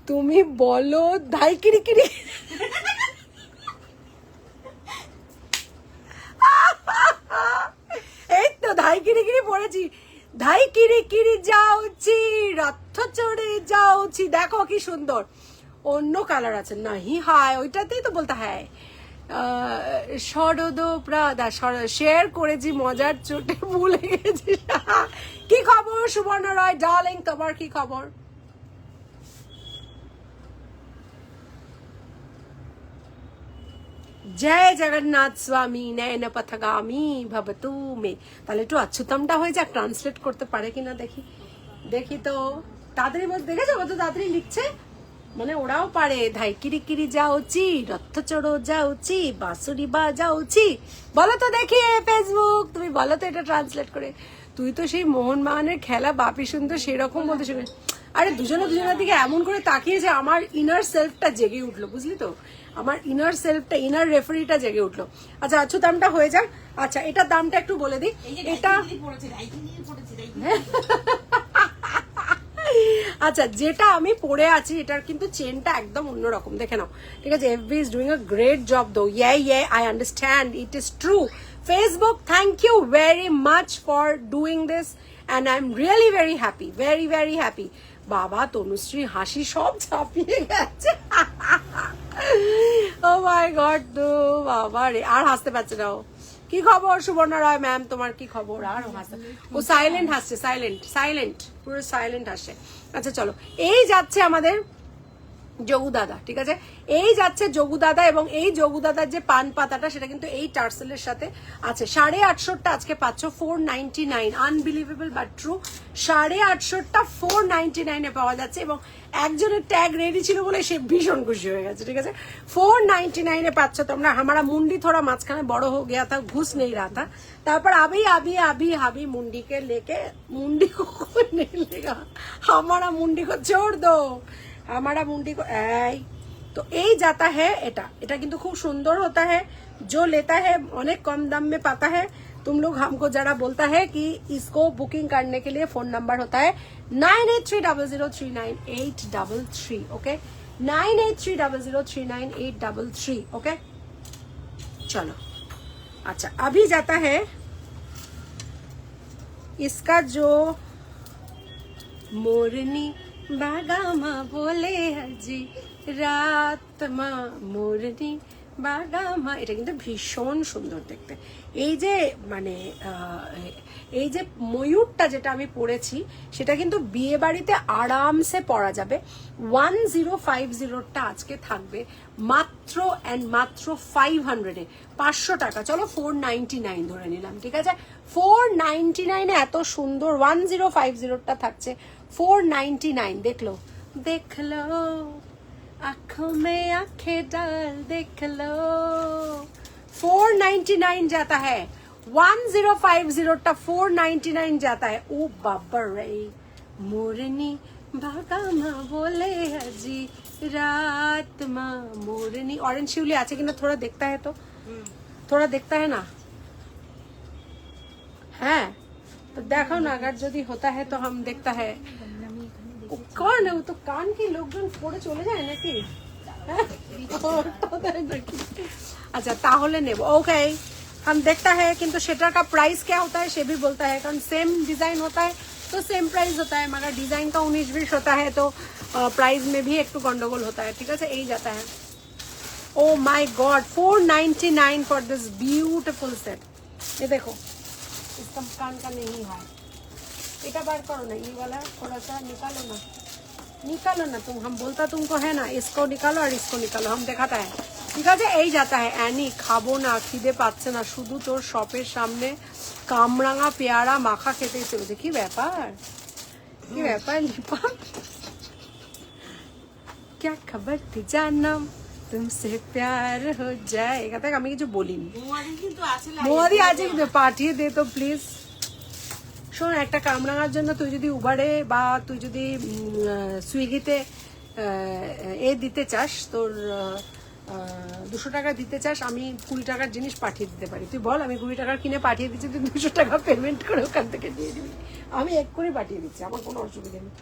Speaker 1: তুমি বলো ধাই কিরি কিরি, এই তো ধাই কিরি কিরি পড়েছি, ধাই কিরি কিরি যাচ্ছি, রথ চড়ে যাচ্ছি, দেখো কি সুন্দর। অন্য কালার আছে নাহি, হায় ওইটাতেই তো বলতে হয় শরদ প্রাদা শেয়ার করেছি মজার চোটে ভুলে গেছি। কি খবর সুবর্ণ রায় ডার্লিং, তোমার কি খবর? জয় জগন্নাথ স্বামী নয়ন পথগামী ভবতু মে। তাহলে একটু অচ্যুতমটা হয়ে যাক, ট্রান্সলেট করতে পারে কিনা দেখি, দেখি তো তাড়াতাড়ি দেখেছো কত তাড়াতাড়ি লিখছে, মানে ওরাও পারে। ধাই কিরি কিরি যাচ্ছি, রথ চড়ো যাচ্ছি, বাঁশুরি বাজাচ্ছি, বলো তো দেখি ফেসবুক, তুমি বলো তো এটা ট্রান্সলেট করে। তুই তো সেই মোহনবাগানের খেলা বাপি সুন্দর সেরকম বলতে শুনে, আরে দুজনের দিকে এমন করে তাকিয়ে যে আমার ইনার সেলফটা জেগে উঠলো, বুঝলি তো, আমার ইনার সেলফটা, ইনার রেফারিটা জেগে উঠলো। আচ্ছা দামটা হয়ে যাক। আচ্ছা এটার দামটা একটু বলে দিই, এটা আচ্ছা যেটা আমি পরে আছি এটার কিন্তু চেনটা একদম অন্যরকম, দেখে নাও, ঠিক আছে। FB is doing a great job though. Yeah, I understand, it is true. Facebook, thank you very much for doing this and I'm really very happy, very happy. বাবা তনুশ্রী হাসি সব ছাপিয়ে গেছে। ও মাই গড, তো বাবা রে, আর হাসতে পারছে না ও। কি খবর সুবর্ণা রায় ম্যাম, তোমার কি খবর? আর ও সাইলেন্ট হাসছে, সাইলেন্ট পুরো সাইলেন্ট হাসছে। আচ্ছা চলো, এই যাচ্ছে আমাদের যোগু দাদা, ঠিক আছে, এই যাচ্ছে যোগু দাদা, এবং এই যোগু দাদার যে পান পাতাটা সেটা কিন্তু এই টার্সেলের সাথে আছে। 850 আজকে পাচ্ছ 499, আনবিলিভেবল বাট ট্রু। 850 499 পাওয়া যাচ্ছে, এবং একজনের ট্যাগ রেডি ছিল বলে সে ভীষণ খুশি হয়ে গেছে, ঠিক আছে। 499 পাচ্ছ তোমরা। हमारा मुंडी थोड़ा মাঝখানে বড় हो गया था, घुस नहीं रहा था, তারপর अभी मुंडी के लेके, मुंडी को कोई नहीं लेगा, हमारा मुंडी को छोड़ दो, हमारा मुंडी को तो এই जाता है। এটা কিন্তু খুব সুন্দর होता है, जो लेता है অনেক कम दाम में पाता है। तुम लोग हमको जरा बोलता है कि इसको बुकिंग करने के लिए फोन नंबर होता है 9830039833, ओके, 9830039833, ओके। चलो अच्छा, अभी जाता है इसका जो मोरनी बागामा बोले हजी রাত মা মোরনি বাগামা, এটা কিন্তু ভীষণ সুন্দর দেখতে। এই যে মানে এই যে ময়ূরটা যেটা আমি পরেছি সেটা কিন্তু বিয়ে বাড়িতে আরামসে পরা যাবে। 1050টা আজকে থাকবে মাত্র অ্যান্ড মাত্র 500-এ, 500 টাকা। চলো 499 ধরে নিলাম, ঠিক আছে। 499-এ এত সুন্দর 1050টা থাকছে 499। দেখলো आंखों में आंखें डाल देख लो, 499 जाता है। 1050 499 जाता है। ओ बाबा रे, मोरनी बागामा बोले हजी रात माँ मोरनी। ऑरेंज शिवली आचे कि ना, थोड़ा देखता है तो, थोड़ा देखता है ना, है तो देखो ना, अगर यदि होता है तो हम देखता है। कौन है वो? तो कान के लोकজন পড়ে চলে যায় নাকি? अच्छा ताहले नेब, ओके, हम देखता है, किंतु सेटर का प्राइस क्या होता है से भी बोलता है, कारण सेम डिजाइन होता है तो सेम प्राइस होता है, मगर डिजाइन का 19-20 होता है तो प्राइस में भी एक तो गंडगोल होता है, ठीक है। यही जाता है। Oh my God, 499 for this beautiful set. ये देखो, इसका कान का नहीं है, এটা बार करो ना, ये वाला थोड़ा सा निकालो ना तुम, हम बोलता तुमको है ना, इसको निकालो और इसको निकालो, हम देखाता है, ঠিক আছে। এই যাতা है। অ্যানি খাবো না, খিদে পাচ্ছে না, শুধু তোর শপের সামনে কামরাঙা পেয়ারা মাখা খেতেই চলেছে। কি ব্যাপার, কি ব্যাপার লিপা, क्या खबर थी जानम तुमसे प्यार हो जाएगा। দেখ আমি কিছু বলিনি, মোয়াদি আছে কিন্তু পাঠিয়ে দে তো প্লিজ। শোন, একটা কামরাঙার জন্য তুই যদি উবারে বা তুই যদি সুইগিতে এ দিতে চাস, তোর 200 টাকা দিতে চাস, আমি 20 টাকার জিনিস পাঠিয়ে দিতে পারি। তুই বল, আমি 20 টাকার কিনে পাঠিয়ে দিচ্ছি, তুই 200 টাকা পেমেন্ট করে ওখান থেকে দিয়ে দিবি, আমি এক্ষুনি পাঠিয়ে দিচ্ছি, আমার কোনো অসুবিধা নেই।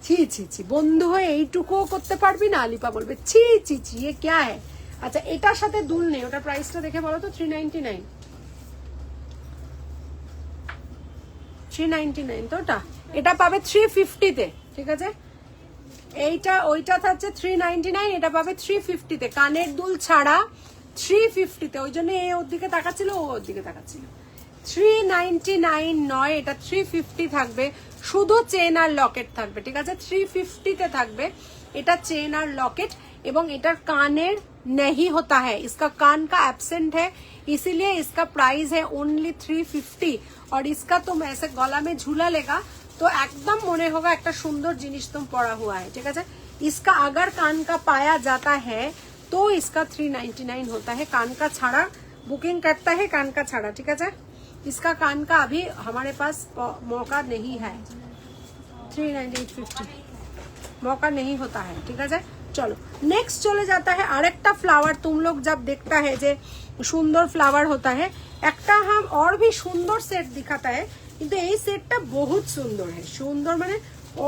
Speaker 1: ছি ছি ছি, বন্ধু হয়ে এইটুকুও করতে পারবি না? আলিপা বলবে ছি ছি ছি, এ ক্যা হ্যায়। আচ্ছা, এটার সাথে দুল নেই, ওটা প্রাইসটা দেখে বলো তো। 399 399 তো ওটা, এটা পাবে 350 তে, ঠিক আছে। এইটা ওইটা থাকছে 399, এটা পাবে 350 তে, কানের দুল ছাড়া 350 তে। ওই জন্য এ ওর দিকে তাকাচ্ছিল, ও ওর দিকে তাকাচ্ছিল। 399 নয়, এটা 350 থাকবে, শুধু চেন আর লকেট থাকবে, ঠিক আছে। 350 তে থাকবে, এটা চেন আর লকেট, এবং এটার কানের नहीं होता है, इसका कान का एब्सेंट है, इसीलिए इसका प्राइस है ओनली 350। और इसका तुम ऐसे गला में झूला लेगा तो एकदम मने होगा एक सुंदर जिनिस तुम पड़ा हुआ है, ठीक है। इसका अगर कान का पाया जाता है तो इसका 399 होता है, कान का छाड़ा बुकिंग करता है, कान का छाड़ा, ठीक है। इसका कान का अभी हमारे पास मौका नहीं है, 398 मौका नहीं होता है, ठीक है। चलो नेक्स्ट चले जाता है আরেকটা फ्लावर। तुम लोग जब देखता है যে সুন্দর फ्लावर होता है, একটা हम और भी সুন্দর सेट दिखाता है, কিন্তু এই সেটটা बहुत सुंदर है, सुंदर माने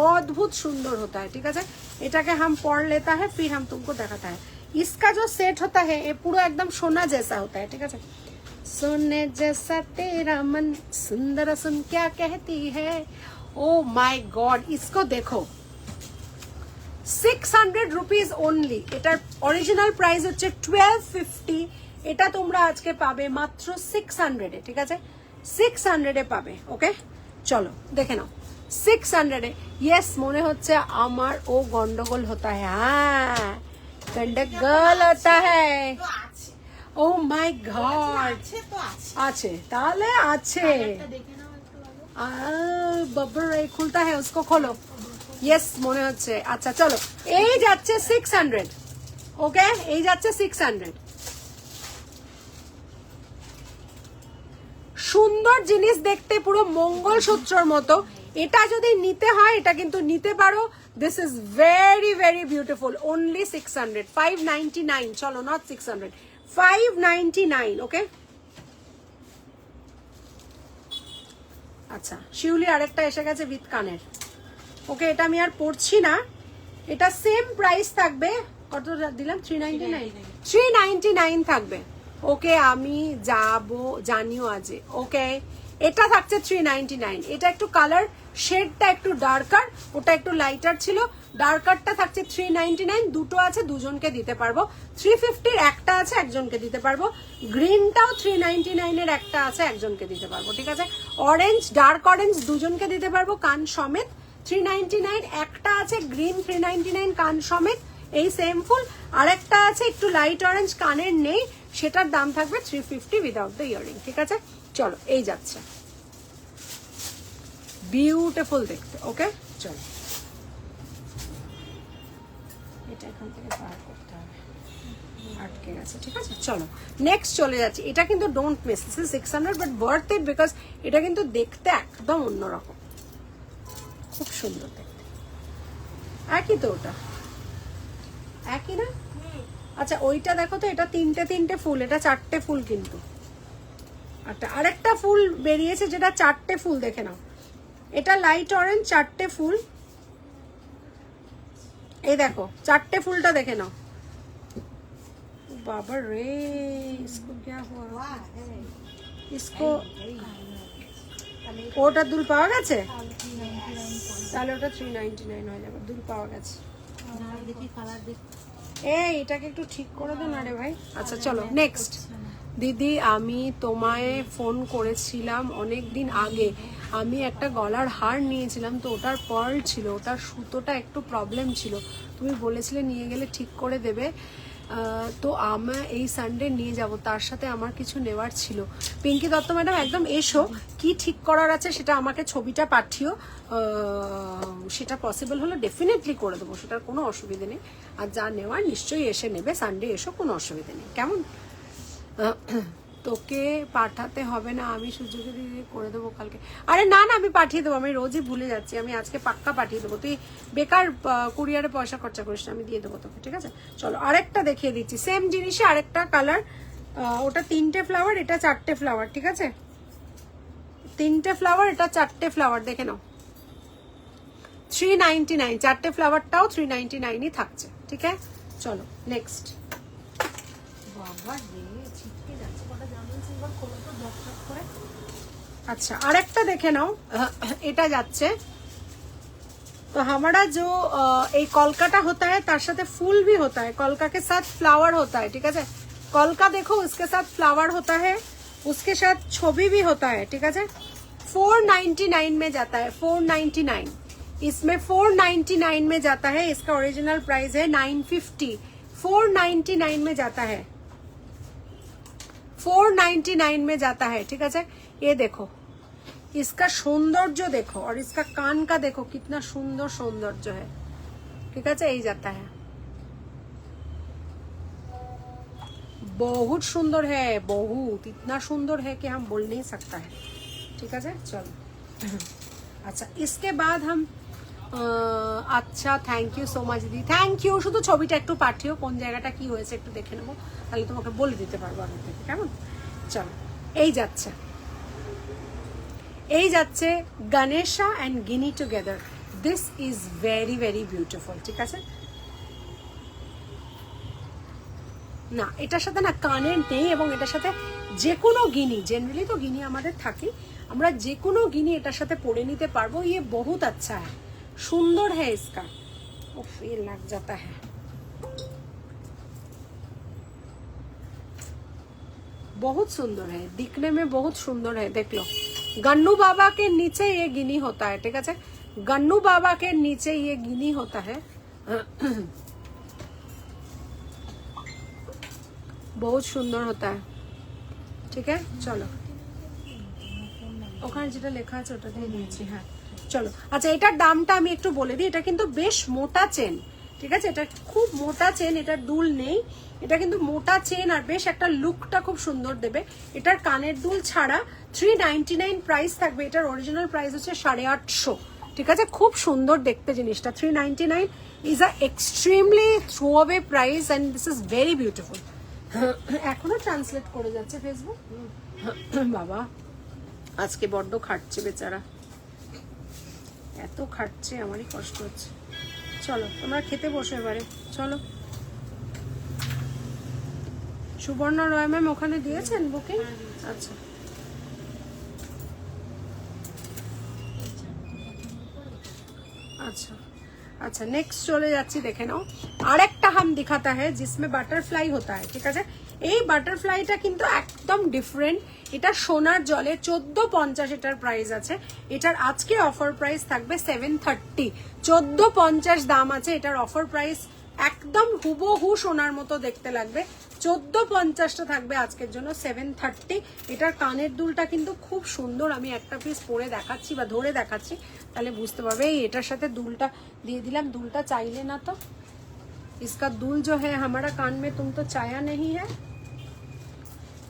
Speaker 1: अद्भुत सुंदर होता है, ठीक है। এটাকে हम पढ़ लेता है, फिर हम तुमको दिखाता है। इसका जो सेट होता है ये पूरा एकदम सोना जैसा होता है, ठीक है। सोने जैसा तेरा मन सुंदर सुन क्या कहती है। ओ माय गॉड, इसको देखो, 600 रुपीज ओनली। এটার অরিজিনাল প্রাইস হচ্ছে 1250, এটা তোমরা আজকে পাবে মাত্র 600 এ, ঠিক আছে। 600 এ পাবে, ওকে। চলো দেখে নাও 600 এ। ইয়েস, মনে হচ্ছে আমার ও গন্ডগোল হতা है, হ্যাঁ গন্ডগোল হতা है। ও মাই গড, আছে তাহলে আছে। বাবারে, খুলতা है उसको, खोलो। ইয়েস, মনে হচ্ছে। আচ্ছা চলো, এই যাচ্ছে 600, ওকে, এই যাচ্ছে 600। সুন্দর জিনিস দেখতে, পুরো মঙ্গলসূত্রর মতো। এটা যদি নিতে হয়, এটা কিন্তু নিতে পারো। This is very very beautiful, only 600, 599। চলো, নট 600, 599, ওকে। আচ্ছা, শিউলি আরেকটা এসে গেছে উইথ কানের, ওকে। এটা আমি আর পড়ছি না, এটা সেম প্রাইস থাকবে। কত দিলাম? 399 থাকবে, ওকে। আমি যাবো, জানিও আজ, ওকে। এটা থাকছে 399। এটা একটু কালার শেডটা একটু ডার্কার, ওটা একটু লাইটার ছিল। ডার্কারটা থাকছে 399, দুটো আছে, দুজনকে দিতে পারবো। 350 এর একটা আছে, একজনকে দিতে পারবো। গ্রিনটাও 399 এর একটা আছে, একজনকে দিতে পারবো, ঠিক আছে। অরেঞ্জ, ডার্ক অরেঞ্জ দুজনকে দিতে পারবো, কান সমেত। 399 একটা আছে, গ্রিন 399 কান সমেত, এই সেম ফুল। আরেকটা আছে একটু লাইট অরেঞ্জ, কানের নেই, সেটার দাম থাকবে 350 উইদাউট দ্য ইয়ারিং, ঠিক আছে। চলো, এই যাচ্ছে, বিউটিফুল দেখতে, ওকে। চলো, এটা এখান থেকে বার করতে হবে, আটকে গেছে, ঠিক আছে। চলো নেক্সট চলে যাচ্ছি। এটা কিন্তু don't miss, this is 600 but worth it, because এটা কিন্তু দেখতে একদম অন্যরকম, খুব সুন্দর দেখতে। একই তো, ওটা একই না? আচ্ছা, ওইটা দেখো তো, এটা তিনটে ফুল, এটা 4টে ফুল কিন্তু। আরেকটা ফুল বেরিয়েছে যেটা 4টে ফুল, দেখে নাও। এটা লাইট অরেঞ্জ, 4টে ফুল, এই দেখো 4টে ফুলটা দেখে নাও। बाबा रे, इसको क्या हुआ? इसको
Speaker 2: তাহলে
Speaker 1: ওটার দুল পাওয়া গেছে,
Speaker 2: 399
Speaker 1: তাহলে ওটা 399 হয়ে যাবে, দুল পাওয়া গেছে।
Speaker 2: দেখি কালার দেখি।
Speaker 1: এই এটাকে একটু ঠিক করে দে না রে ভাই। আচ্ছা চলো নেক্সট। দিদি আমি তোমায় ফোন করেছিলাম অনেক দিন আগে, আমি একটা গলার হার নিয়েছিলাম, তো ওটার পার্ল ছিল, ওটার সুতোটা একটু প্রবলেম ছিল, তুমি বলেছিলে নিয়ে গেলে ঠিক করে দেবে। তো আমি এই সানডে নিয়ে যাব, তার সাথে আমার কিছু নেওয়ার ছিল। পিঙ্কি দত্ত ম্যাডাম একদম এসো, কি ঠিক করার আছে সেটা আমাকে ছবিটা পাঠিও, সেটা পসিবল হলে ডেফিনেটলি করে দেবো, সেটার কোনো অসুবিধে নেই। আর যা নেওয়ার নিশ্চয়ই এসে নেবে, সানডে এসো, কোনো অসুবিধে নেই, কেমন? তোকে পাঠাতে হবে না, আমি সুযোগে দিয়ে করে দেবো কালকে। আরে না না, আমি পাঠিয়ে দেবো, আমি রোজই ভুলে যাচ্ছি, আমি আজকে পাক্কা পাঠিয়ে দেবো, তুই বেকার কুরিয়ারে পয়সা খরচা করিস না, আমি দিয়ে দেবো তোকে, ঠিক আছে? চলো আরেকটা দেখিয়ে দিচ্ছি, সেম জিনিসে আরেকটা কালার, ওটা 3টে ফ্লাওয়ার, এটা 4টে ফ্লাওয়ার, ঠিক আছে? 3টে ফ্লাওয়ার, এটা 4টে ফ্লাওয়ার, দেখে নাও, 399, 4টে ফ্লাওয়ারটাও 399ই থাকছে, ঠিক আছে? চলো নেক্সট। বাবা রে, ছিটকে যাচ্ছে, কটা জামা সিলভার খোলো তো ঝকঝক করে। अच्छा আরেকটা দেখে নাও, এটা যাচ্ছে तो हमारा जो एक कॉलका होता है तार साथे फूल भी होता है, कॉलका के साथ फ्लावर होता है, ठीक है? कॉलका देखो उसके साथ फ्लावर होता है, उसके साथ छवि भी होता है, ठीक है? 499 में जाता है, 499, इसमें 499 में जाता है, इसका ओरिजिनल प्राइस है 950, 499 में जाता है, 499 में जाता है, ठीक है? ये देखो इसका सौंदर्य देखो, और इसका कान का देखो कितना सुंदर सौंदर्य है, ठीक है? यही जाता है, बहुत सुंदर है, बहुत, इतना सुंदर है कि हम बोल नहीं सकता है, ठीक है? चलो अच्छा इसके बाद हम আচ্ছা থ্যাংক ইউ সো মাচ দিদি, থ্যাংক ইউ। শুধু ছবিটা একটু পাঠিও, কোন জায়গাটা কি হয়েছে একটু দেখে নেবো, তাহলে তোমাকে বলে দিতে পারবো আগে থেকে, কেমন? চলো এই যাচ্ছে, এই যাচ্ছে Ganesha and Guinea together, this is very very beautiful, ঠিক আছে? না এটার সাথে না কানের নেই, এবং এটার সাথে যে কোনো গিনি, জেনারেলি তো গিনি আমাদের থাকে, আমরা যে কোনো গিনি এটার সাথে পরে নিতে পারবো। ये बहुत अच्छा है, सुंदर है इसका, उफ ये लग जाता है, बहुत सुंदर है, दिखने में बहुत सुंदर है, देख लो। गन्नू बाबा के नीचे ये गिनी होता है, ठीक है? गन्नू बाबा के नीचे ये गिनी होता है, बहुत सुंदर होता है, ठीक है? चलो ওখানে যেটা লেখা আছে ওটা দিয়ে নিয়েছি, হ্যাঁ চলো। আচ্ছা এটার দামটা আমি একটু বলে দিই, এটা কিন্তু বেশ মোটা চেন, ঠিক আছে? এটা খুব মোটা চেন, এটার দুল নেই, এটা কিন্তু মোটা চেন, আর বেশ একটা লুকটা খুব সুন্দর দেবে। এটার কানের দুল ছাড়া 399 প্রাইস থাকবে, এটার অরিজিনাল প্রাইস হচ্ছে 850, ঠিক আছে? খুব সুন্দর দেখতে জিনিসটা, 399 is a extremely throw away price and this is very beautiful. এখনো ট্রান্সলেট করে যাচ্ছে ফেসবুক, বাবা আজকে বড্ড খাটছে বেচারা, এত খাটছে, আমারই কষ্ট হচ্ছে। চলো তোমরা খেতে বসো এবারে, চলো। সুবর্ণ রয় ম্যাম ওখানে দিয়েছেন বুকিং? আচ্ছা अच्छा अच्छा नेक्स्ट चले जाচ্ছি, দেখে নাও আরেকটা হাম দিখাতা है जिसमें বাটারফ্লাই होता है, ঠিক আছে? এই বাটারফ্লাইটা কিন্তু একদম ডিফারেন্ট, এটা সোনার জলে 1450 এটার প্রাইস আছে, এটার আজকে অফার প্রাইস থাকবে 730, 1450 দাম আছে, এটার অফার প্রাইস একদম হুবহু সোনার মতো দেখতে লাগবে, 1450টা থাকবে আজকের জন্য 730। এটার কানের দুলটা কিন্তু খুব সুন্দর, আমি একটা পিস পরে দেখাচ্ছি বা ধরে দেখাচ্ছি, তাহলে বুঝতে পারবে। এই এটার সাথে দুলটা দিয়ে দিলাম, দুলটা চাইলে না তো, इसका दुल जो है हमारा कान में तुम तो चाया नहीं है,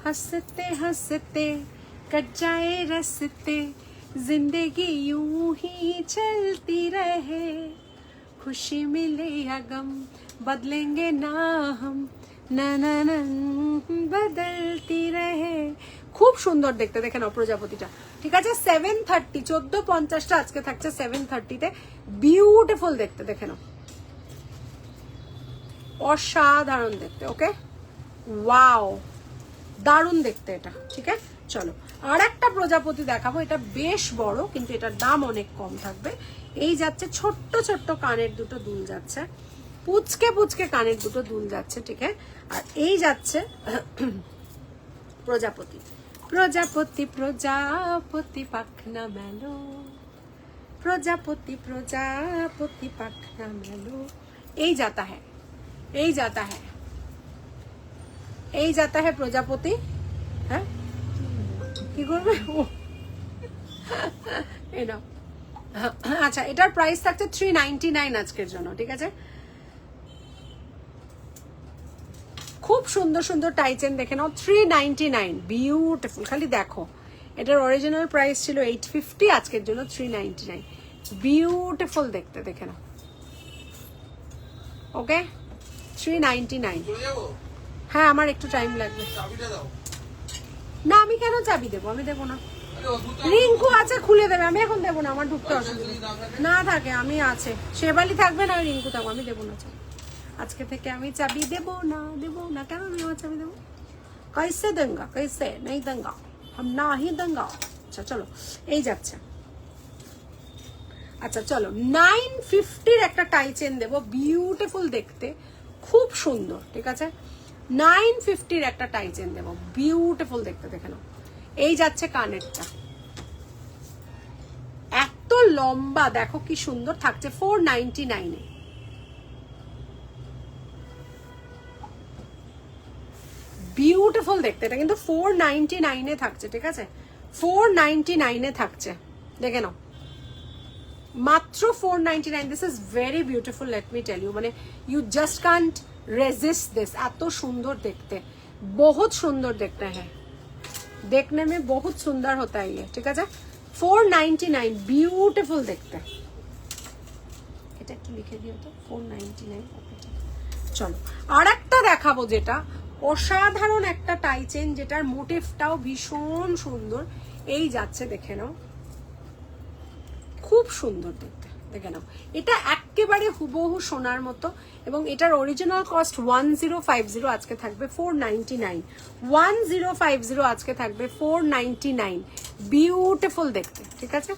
Speaker 1: हंसते हंसते कट जाए रस्ते, जिंदगी यूं ही चलती रहे, खुशी मिले या गम बदलेंगे ना हम, ना ना ना बदलती रहे। খুব সুন্দর দেখতে, দেখে নাও প্রজাপতিটা, ঠিক আছে? 730, 1450টা আজকে থাকছে 730-তে, বিউটিফুল দেখতে, দেখে নাও, অসাধারণ দেখতে। ওকে ওয়াও দারুণ দেখতে এটা। ঠিক আছে, চলো আর একটা প্রজাপতি দেখাবো, এটা বেশ বড় কিন্তু এটার দাম অনেক কম থাকবে। এই যাচ্ছে ছোট্ট ছোট্ট কানের দুটো দুল যাচ্ছে, পুচকে পুচকে কানের দুটো দুল যাচ্ছে। ঠিক আছে, আর এই যাচ্ছে প্রজাপতি। প্রজাপতি প্রজাপতি পাখনা মেলো, প্রজাপতি প্রজাপতি পাখনা মেলো। এই जाता है, এই जाता है, এই जाता है প্রজাপতি। হ্যাঁ কি করবে ও এই নাও। আচ্ছা, এটার প্রাইস থাকছে 399 আজকের জন্য। ঠিক আছে, খুব সুন্দর সুন্দর টাইচেন দেখে নাও, 399, বিউটিফুল। খালি দেখো, এটার অরিজিনাল প্রাইস ছিল 850, আজকের জন্য 399, বিউটিফুল দেখতে, দেখে নাও। ওকে, 399। হ্যাঁ, আমার একটু টাইম লাগবে। না, আমি কেন চাবি দেবো? আমি দেবো না, রিঙ্কু আছে খুলে দেবে, আমি এখন দেবো না, আমার ঢুকতে অসুবিধা না থাকে। আমি আছে, শেবালি থাকবে না, রিঙ্কু থাকবো, আমি দেবো না চাবি। আজকে থেকে আমি চাবি দেবো না, দেবো না। কেন আমি আমার চাবি দেবো? कैसे देंगा, कैसे नहीं देंगा, हम ना ही देंगा। আচ্ছা চলো, এই যাচ্ছে। আচ্ছা চলো, 950 একটা টাই চেন দেবো, বিউটিফুল দেখতে, খুব সুন্দর। ঠিক আছে, 950 একটা টাই চেন দেবো, বিউটিফুল দেখতে, দেখে নাও। এই যাচ্ছে কানেরটা, এত লম্বা, দেখো কি সুন্দর থাকছে, 499 এ। বিউটিফুল দেখতে, এটা কিন্তু 499 এ থাকছে। ঠিক আছে, 499 এ থাকছে, দেখে নাও, মাত্র 499। This is very beautiful, let me tell you, মানে you just can't resist this. এত সুন্দর দেখতে, বহুত সুন্দর দেখতে হ্যাঁ, দেখने में बहुत सुंदर होता है ये। ঠিক আছে, 499, বিউটিফুল দেখতে। এটা একটু লিখে দিও তো, 499। চলো আর একটা দেখাবো, যেটা অসাধারণ একটা টাই চেন, যেটার মোটিভটাও ভীষণ সুন্দর। এই যাচ্ছে, দেখে নাও, খুব সুন্দর দেখতে, দেখে নাও। এটা একেবারে হুবহু সোনার মতো, এবং এটার অরিজিনাল কস্ট 1050, আজকে থাকবে 499। 1050 আজকে থাকবে 499, বিউটিফুল দেখতে। ঠিক আছে,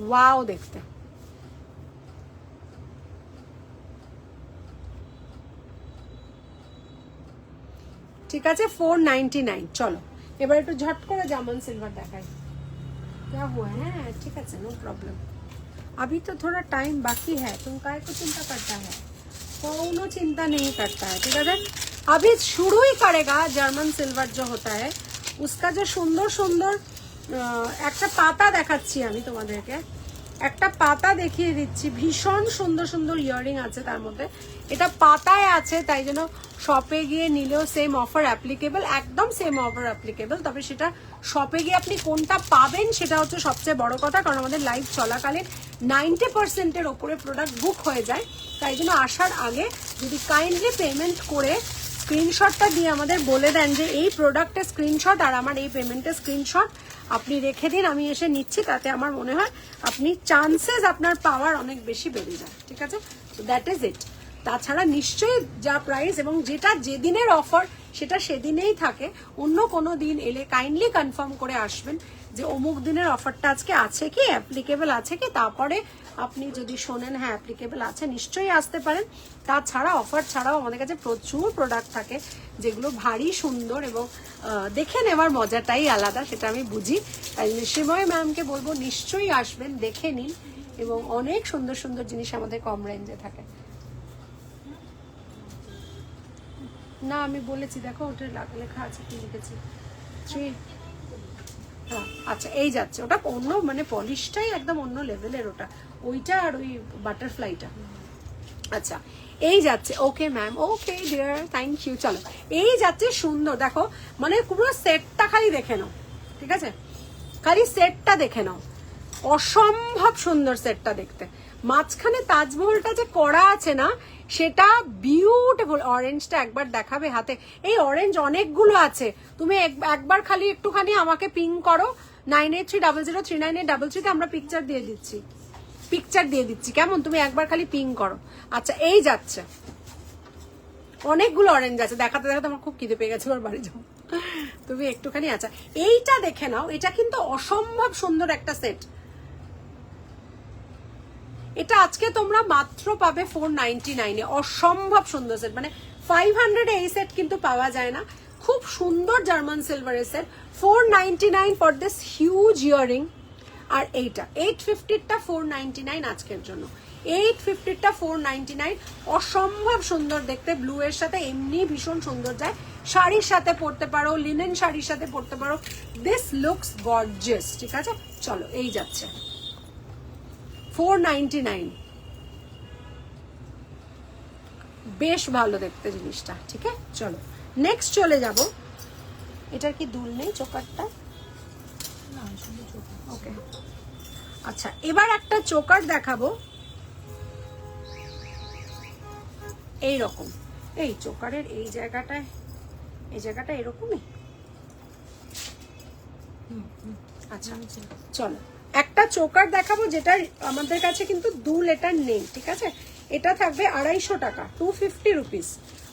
Speaker 1: ওয়াও দেখতে। ঠিক আছে, 499। চলো এবার একটু ঝট করে জার্মান সিলভার দেখাই। क्या हुआ है? ठीक है, नो प्रॉब्लम, अभी तो थोड़ा टाइम बाकी है, तुम काय को चिंता करता है? कोनो चिंता नहीं करता है। ठीक है, अभी शुरू ही करेगा जर्मन सिल्वर जो होता है, उसका जो सुंदर सुंदर একটা পাতা দেখাচ্ছি আমি তোমাদেরকে, একটা পাতা দেখিয়ে দিচ্ছি, ভীষণ সুন্দর সুন্দর ইয়াররিং আছে তার মধ্যে। এটা পাতায় আছে, তাই জন্য শপে গিয়ে নিলেও সেম অফার অ্যাপ্লিকেবল, একদম সেম অফার অ্যাপ্লিকেবল। তবে সেটা শপে গিয়ে আপনি কোনটা পাবেন সেটা হচ্ছে সবচেয়ে বড় কথা, কারণ আমাদের লাইভ চলাকালীন 90%-এর ওপরে প্রোডাক্ট বুক হয়ে যায়। তাই জন্য আসার আগে যদি কাইন্ডলি পেমেন্ট করে স্ক্রিনশটটা দিয়ে আমাদের বলে দেন যে এই প্রোডাক্টের স্ক্রিনশট আর আমার এই পেমেন্টের স্ক্রিনশট আপনি রেখে দিন, আমি এসে নিচ্ছি, তাতে আমার মনে হয় আপনি চান্সেস আপনার পাওয়ার অনেক বেশি বেড়ে যায়। ঠিক আছে, তো দ্যাট ইজ ইট। তাছাড়া নিশ্চয়ই যা প্রাইস এবং যেটা যেদিনের অফার সেটা সেদিনেই থাকে, অন্য কোনো দিন এলে কাইন্ডলি কনফার্ম করে আসবেন যে অমুক দিনের অফারটা আজকে আছে কি, অ্যাপ্লিকেবল আছে কি, তারপরে আপনি যদি শোনেন হ্যাঁ অ্যাপ্লিকেবল আছে, নিশ্চয়ই আসতে পারেন। তাছাড়া অফার ছাড়াও আমাদের কাছে প্রচুর প্রোডাক্ট থাকে যেগুলো ভারী সুন্দর এবং দেখে নেওয়ার মজাটাই আলাদা, সেটা আমি বুঝি। তাই নিশ্চয়ই ম্যামকে বলবো নিশ্চয়ই আসবেন, দেখে নিন, এবং অনেক সুন্দর সুন্দর জিনিস আমাদের কম রেঞ্জে থাকে। না আমি বলেছি, দেখো ওটা লেখা আছে, কি লিখেছি, 3। হ্যাঁ আচ্ছা, এই যাচ্ছে, ওটা অন্য মানে পলিশটাই একদম অন্য লেভেলের, ওটা ওইটা আর ওই বাটারফ্লাইটা। আচ্ছা এই যাচ্ছে, okay ma'am, okay dear, thank you. চলো এই যাচ্ছে, সুন্দর দেখো, মানে পুরো সেটটা খালি দেখে নাও। ঠিক আছে, খালি সেটটা দেখে নাও, অসম্ভব সুন্দর সেটটা দেখতে। মাঝখানে তাজমহলটা যে করা আছে না, সেটা বিউটিফুল। অরেঞ্জটা একবার দেখাবে হাতে, এই অরেঞ্জ অনেকগুলো আছে, তুমি একবার খালি একটুখানি আমাকে পিং করো, 9830039833 আমরা পিকচার দিয়ে দিচ্ছি, কেমন? তুমি একবার খালি পিং করো। আচ্ছা এই যাচ্ছে, অনেকগুলো অরেঞ্জ আছে, দেখাতে দেখাতে আমার খুব খিদে পেয়ে গেছে, আমার বাড়ি যাবো। তুমি একটুখানি আচ্ছা এইটা দেখে নাও, এটা কিন্তু অসম্ভব সুন্দর একটা সেট। এটা আজকে তোমরা মাত্র পাবে 499 এ, অসম্ভব সুন্দর সেট, মানে 500 এ এই সেট কিন্তু পাওয়া যায় না। খুব সুন্দর জার্মান সিলভারের set, 499 for this huge earring. আর এইটা 850টা 499 আজকের জন্য, 850টা 499, অসম্ভব সুন্দর দেখতে, ব্লু এর সাথে এমনি ভীষণ সুন্দর যায়, শাড়ির সাথে পরতে পারো, লিনেন শাড়ির সাথে পরতে পারো, দিস লুকস গর্জিয়াস। ঠিক আছে, চলো এই যাচ্ছে 499, বেশ ভালো দেখতে জিনিসটা। ঠিক আছে, চলো নেক্সট চলে যাব। এটার কি দুল নেই চোকারটা?
Speaker 2: না শুধু চোখে।
Speaker 1: ওকে, আচ্ছা এবার একটা চোকার দেখাবো এই রকম, এই চোকারের এই জায়গাটায়, এই জায়গাটা এরকমই। আচ্ছা চলো একটা চোকার দেখাবো যেটা আমাদের কাছে কিন্তু দুল এটা নেই। ঠিক আছে, এটা থাকবে 250 টাকা, 250 রুপিস,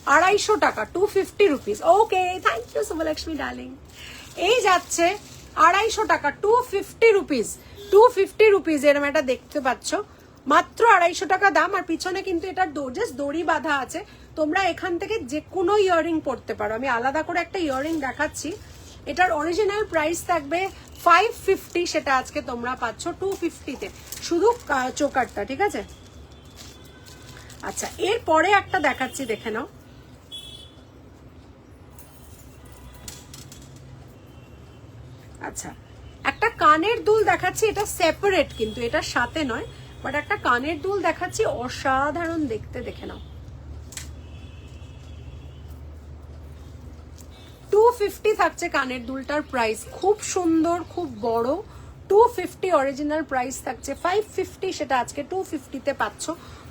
Speaker 1: 250 টাকা, 250 rupees. Okay, thank you Shubhalakshmi darling. এই যাচ্ছে 250 টাকা, 250 রুপিস, 250 রুপিস। এরকম একটা দেখতে পাচ্ছ, মাত্র 250 টাকা দাম। আর পিছনে কিন্তু এটার জাস্ট দড়ি বাঁধা আছে, তোমরা এখান থেকে যে কোনো ইয়াররিং পরতে পারো। আমি আলাদা করে একটা ইয়াররিং দেখাচ্ছি, এটার অরিজিনাল প্রাইস থাকবে 550, সেটা আজকে তোমরা পাচ্ছ 250-তে, শুধু চোকারটা। ঠিক আছে, আচ্ছা এরপরে একটা দেখাচ্ছি, দেখে নাও। আচ্ছা একটা কানের দুল দেখাচ্ছি, এটা সেপারেট কিন্তু এটার সাথে নয়, বাট একটা কানের দুল দেখাচ্ছি, অসাধারণ দেখতে, দেখে নাও। 250 থাকছে কানের দুলটার প্রাইস, খুব সুন্দর, খুব বড়, 250 অরিজিনাল প্রাইস থাকছে, 550 সেটা আজকে 250-তে পাচ্ছ,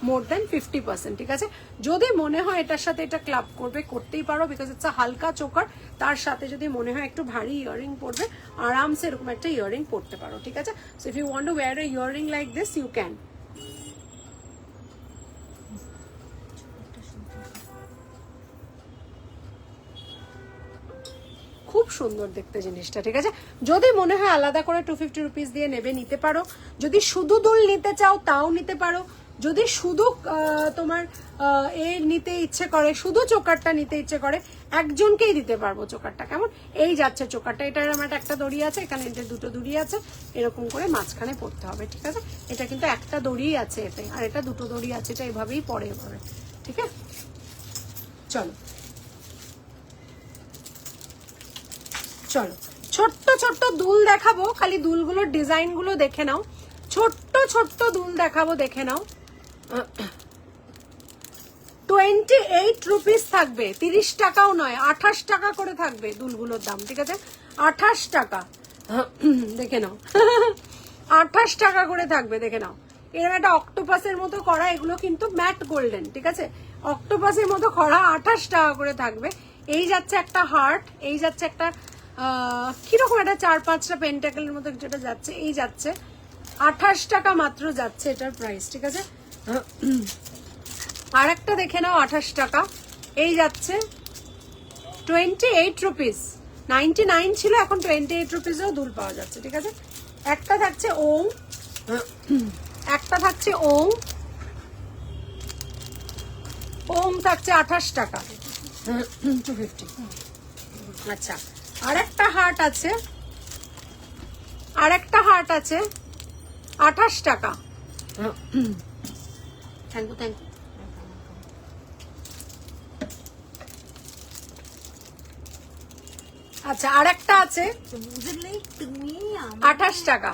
Speaker 1: মোর দেন 50%। ঠিক আছে, যদি মনে হয় এটার সাথে এটা ক্লাব করবে, করতেই পারো, বিকজ ইটস আ হালকা চোকার, তার সাথে যদি মনে হয় একটু ভারী ইয়াররিং পরবে, আরামসে এরকম একটা ইয়াররিং পরতে পারো। ঠিক আছে, so if you want to wear a earring like this you can. খুব সুন্দর দেখতে জিনিসটা। ঠিক আছে, যদি মনে হয় আলাদা করে 250 রুপিস দিয়ে নেবে, নিতে পারো। যদি শুধু দুল নিতে চাও তাও নিতে পারো। যদি শুধু তোমার এর নিতে ইচ্ছে করে, শুধু চোকারটা নিতে ইচ্ছে করে, একজনকেই দিতে পারবো চোকারটা। কেমন এই যাচ্ছে চোকারটা, এটার আমার একটা দড়ি আছে, এখানে এটা দুটো দড়ি আছে, এরকম করে মাঝখানে পড়তে হবে। ঠিক আছে, এটা কিন্তু একটা দড়ি আছে এতে, আর এটা দুটো দড়ি আছে, এটা এভাবেই পরে এভাবে। ঠিক আছে, চলো চলো ছোট্ট ছোট্ট দুল দেখাবো, খালি দুলগুলোর ডিজাইন গুলো দেখে নাও। ছোট্ট ছোট্ট দুল দেখাবো, দেখে নাও। 28 রুপিস থাকবে, 30 টাকাও নয়, 28 টাকা করে থাকবে দুলগুলোর দাম। ঠিক আছে, 28 টাকা, দেখে নাও। 28 টাকা করে থাকবে, দেখে নাও। এরকম একটা অক্টোপাসের মতো করা, এগুলো কিন্তু ম্যাট গোল্ডেন। ঠিক আছে, অক্টোপাসের মতো করা, 28 টাকা করে থাকবে। এই যাচ্ছে একটা হার্ট, এই যাচ্ছে একটা কিরকম একটা 4-5টা পেন্টাকেলের মতো যেটা যাচ্ছে, এই যাচ্ছে 28 টাকা মাত্র যাচ্ছে এটার প্রাইস। ঠিক আছে, আর একটা দেখে নাও 28 টাকা, এই যাচ্ছে 28 রুপিস, 99 ছিল, এখন 28 রুপিসেও দুল পাওয়া যাচ্ছে। ঠিক আছে, একটা থাকছে ওং, একটা থাকছে ওং, ওং থাকছে 28 টাকা, 250। আচ্ছা আর একটা হার্ট আছে, আর একটা হার্ট আছে 28 টাকা। Thank you, thank you. আচ্ছা আর একটা আছে 28 টাকা,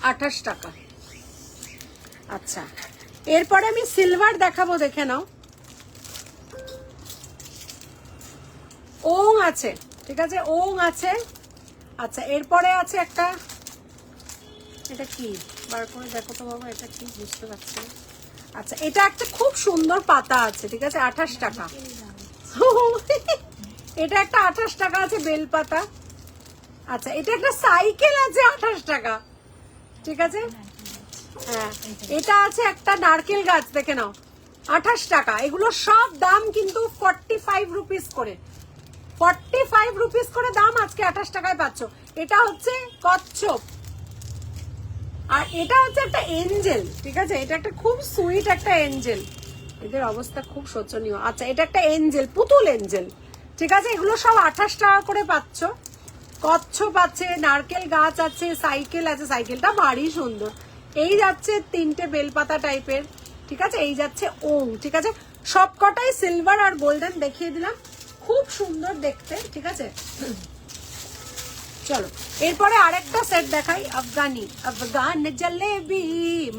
Speaker 1: 28 টাকা। আচ্ছা এরপরে আমি সিলভার দেখাবো, দেখে নাও। ওং আছে, ঠিক আছে, ওং আছে। আচ্ছা এরপরে আছে একটা, এটা কি বার করে দেখো তো বাবা, এটা কি বুঝতে পারছি না। আচ্ছা এটা একটা খুব সুন্দর পাতা আছে, ঠিক আছে, 28 টাকা। এটা একটা 28 টাকা আছে, বেল পাতা। আচ্ছা এটা একটা সাইকেল আছে 28 টাকা। ঠিক আছে, হ্যাঁ এটা আছে একটা নারকেল গাছ, দেখে নাও, 28 টাকা। এগুলো সব দাম কিন্তু 45 রুপিস করে, 45 রুপিস করে দাম, আজকে 28 টাকায় পাচ্ছ। এটা হচ্ছে কচ্ছপ, আর এটা হচ্ছে একটা এঞ্জেল, ঠিক আছে, এটা একটা খুব সুইট একটা এঞ্জেল, এদের অবস্থা খুব শোচনীয়। আচ্ছা, এটা একটা এঞ্জেল, পুতুল এঞ্জেল, ঠিক আছে, এগুলো সব 28 টাকা করে পাচ্ছ। কচ্ছপ আছে, নারকেল গাছ আছে, সাইকেল আছে, সাইকেলটা ভারী সুন্দর। এই যাচ্ছে 3টে বেলপাতা টাইপের, ঠিক আছে, এই যাচ্ছে ওং, ঠিক আছে, সবকটাই সিলভার আর গোল্ডেন দেখিয়ে দিলাম, খুব সুন্দর দেখতে, ঠিক আছে। চলো এরপরে আরেকটা সেট দেখাই, আফগানি, আফগান জলেবি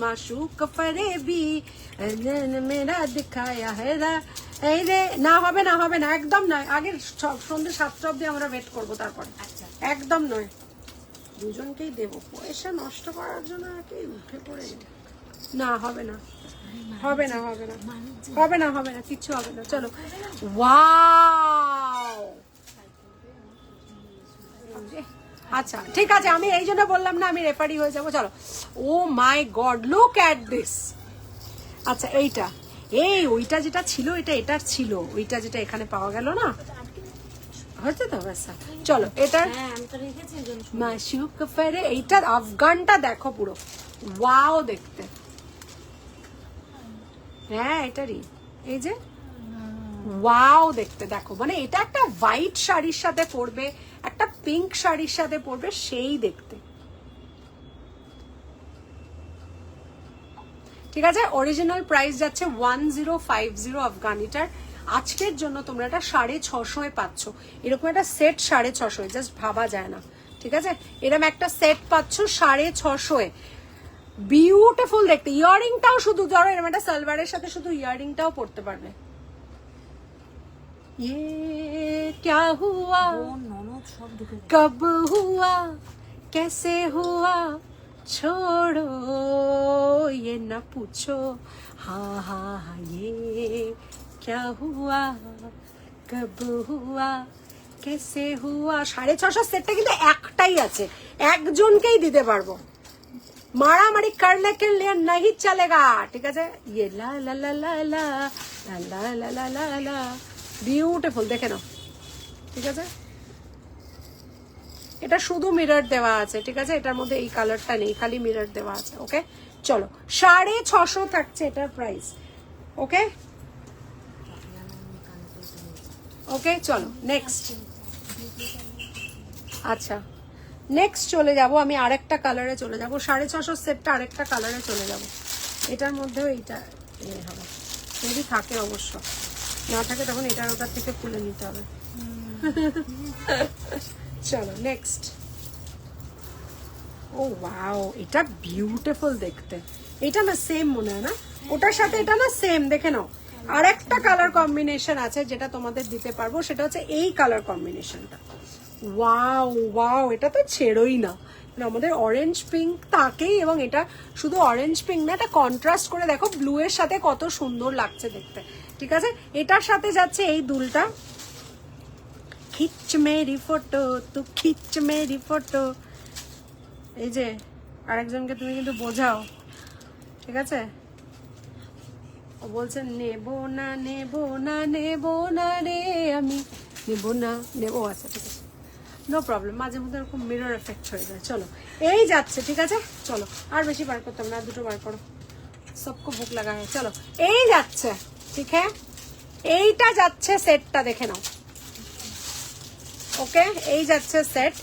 Speaker 1: মাশুক ফরেবি মেরা দিখায়া হেরা। এই রে, না হবে না, হবে না, একদম নয়, আগে সন্ধ্যে 7টা অব্দি আমরা ওয়েট করবো, তারপরে একদম নয়, দুজনকেই দেবো, পয়সা নষ্ট করার জন্য আর কি উঠে পড়ে, না হবে না, হবে না, হবে না, হবে না, হবে না, কিচ্ছু হবে না। চলো, ওয়াও, আচ্ছা ঠিক আছে, আমি এই জন্য বললাম না আমি রেফারি হয়ে যাবো। চলো, ও my god, look at this. আচ্ছা এইটা, এই ওইটা যেটা ছিল এটা এটার ছিল, ওইটা যেটা এখানে পাওয়া গেল না, হচ্ছে তো ব্যাসা। চলো এটার মাশুক ফেরে, এইটার আফগানটা দেখো পুরো ওয়াও দেখতে, হ্যাঁ এটারই, এই যে ওয়াও দেখতে, দেখো, মানে এটা একটা হোয়াইট শাড়ির সাথে পরবে, একটা পিঙ্ক শাড়ির সাথে পরবে, সেই দেখতে, ঠিক আছে। অরিজিনাল প্রাইস যাচ্ছে 1050 আফগানিটার। আজকের জন্য তোমরা এটা 650 পাচ্ছ, এরকম একটা সেট 650, জাস্ট ভাবা যায় না, ঠিক আছে, এরকম একটা সেট পাচ্ছ 650, বিউটিফুল দেখতে। ইয়াররিংটাও শুধু ধরো এরকম একটা সালোয়ারের সাথে শুধু ইয়াররিংটাও পরতে পারবে। ये क्या हुआ, कब हुआ, कैसे हुआ, छोड़ो ये न पूछो, हाँ हाँ हाँ, ये क्या हुआ, कब हुआ, कैसे हुआ। 650 সেটটা কিন্তু একটাই আছে, একজনকেই দিতে পারবো, মারামারি করলে के लिए नहीं चलेगा, ঠিক আছে। ये ला ला ला ला ला ला ला ला ला ला, বিউটিফুল, দেখে নাও, ঠিক আছে। এটা শুধু মিরর দেওয়া আছে, ঠিক আছে, এটার মধ্যে এই কালারটা নেই, খালি মিরর দেওয়া আছে। ওকে চলো, 650 থাকছে এটার প্রাইস। ওকে ওকে চলো নেক্সট। আচ্ছা নেক্সট চলে যাব আমি আরেকটা কালারে চলে যাব, 650 সেটটা আরেকটা কালারে চলে যাব। এটার মধ্যেও এইটা হবে, যদি থাকে অবশ্য, না থাকে তখন এটার ওটার থেকে খুলে নিতে হবে। চলো নেক্সট। ও ওয়াও, এটা বিউটিফুল দেখতে, এটা না সেম মনে হয় না, ওটার সাথে এটা না সেম, দেখে নাও। আর একটা কালার কম্বিনেশন আছে যেটা তোমাদের দিতে পারবো, সেটা হচ্ছে এই কালার কম্বিনেশনটা। ওয়াও ওয়াও, এটা তো ছেড়োই না, আমাদের অরেঞ্জ পিঙ্ক তাকেই, এবং এটা শুধু অরেঞ্জ পিঙ্ক না, এটা কন্ট্রাস্ট করে দেখো ব্লু এর সাথে কত সুন্দর লাগছে দেখতে, ঠিক আছে। এটার সাথে যাচ্ছে এই দুলটা, খিচ মেরি ফটো তু খিচ মেরি ফটো, এই যে আরেকজনকে তুমি কিন্তু বোঝাও, ঠিক আছে। ও বলছে নেবো না নেবো না নেবো না রে, আমি নেবো না নেবো, আচ্ছা ঠিক আছে, নো প্রবলেম, মাঝে মধ্যে এরকম মিরর এফেক্ট হয়ে যায়। চলো এই যাচ্ছে, ঠিক আছে, চলো আর বেশি বার করতাম না, দুটো বার করো, সবকো ভুক লাগা হয়। চলো এই যাচ্ছে, ঠিক হ্যাঁ, এইটা যাচ্ছে সেটটা, দেখে নাও। ওকে এই যাচ্ছে সেট,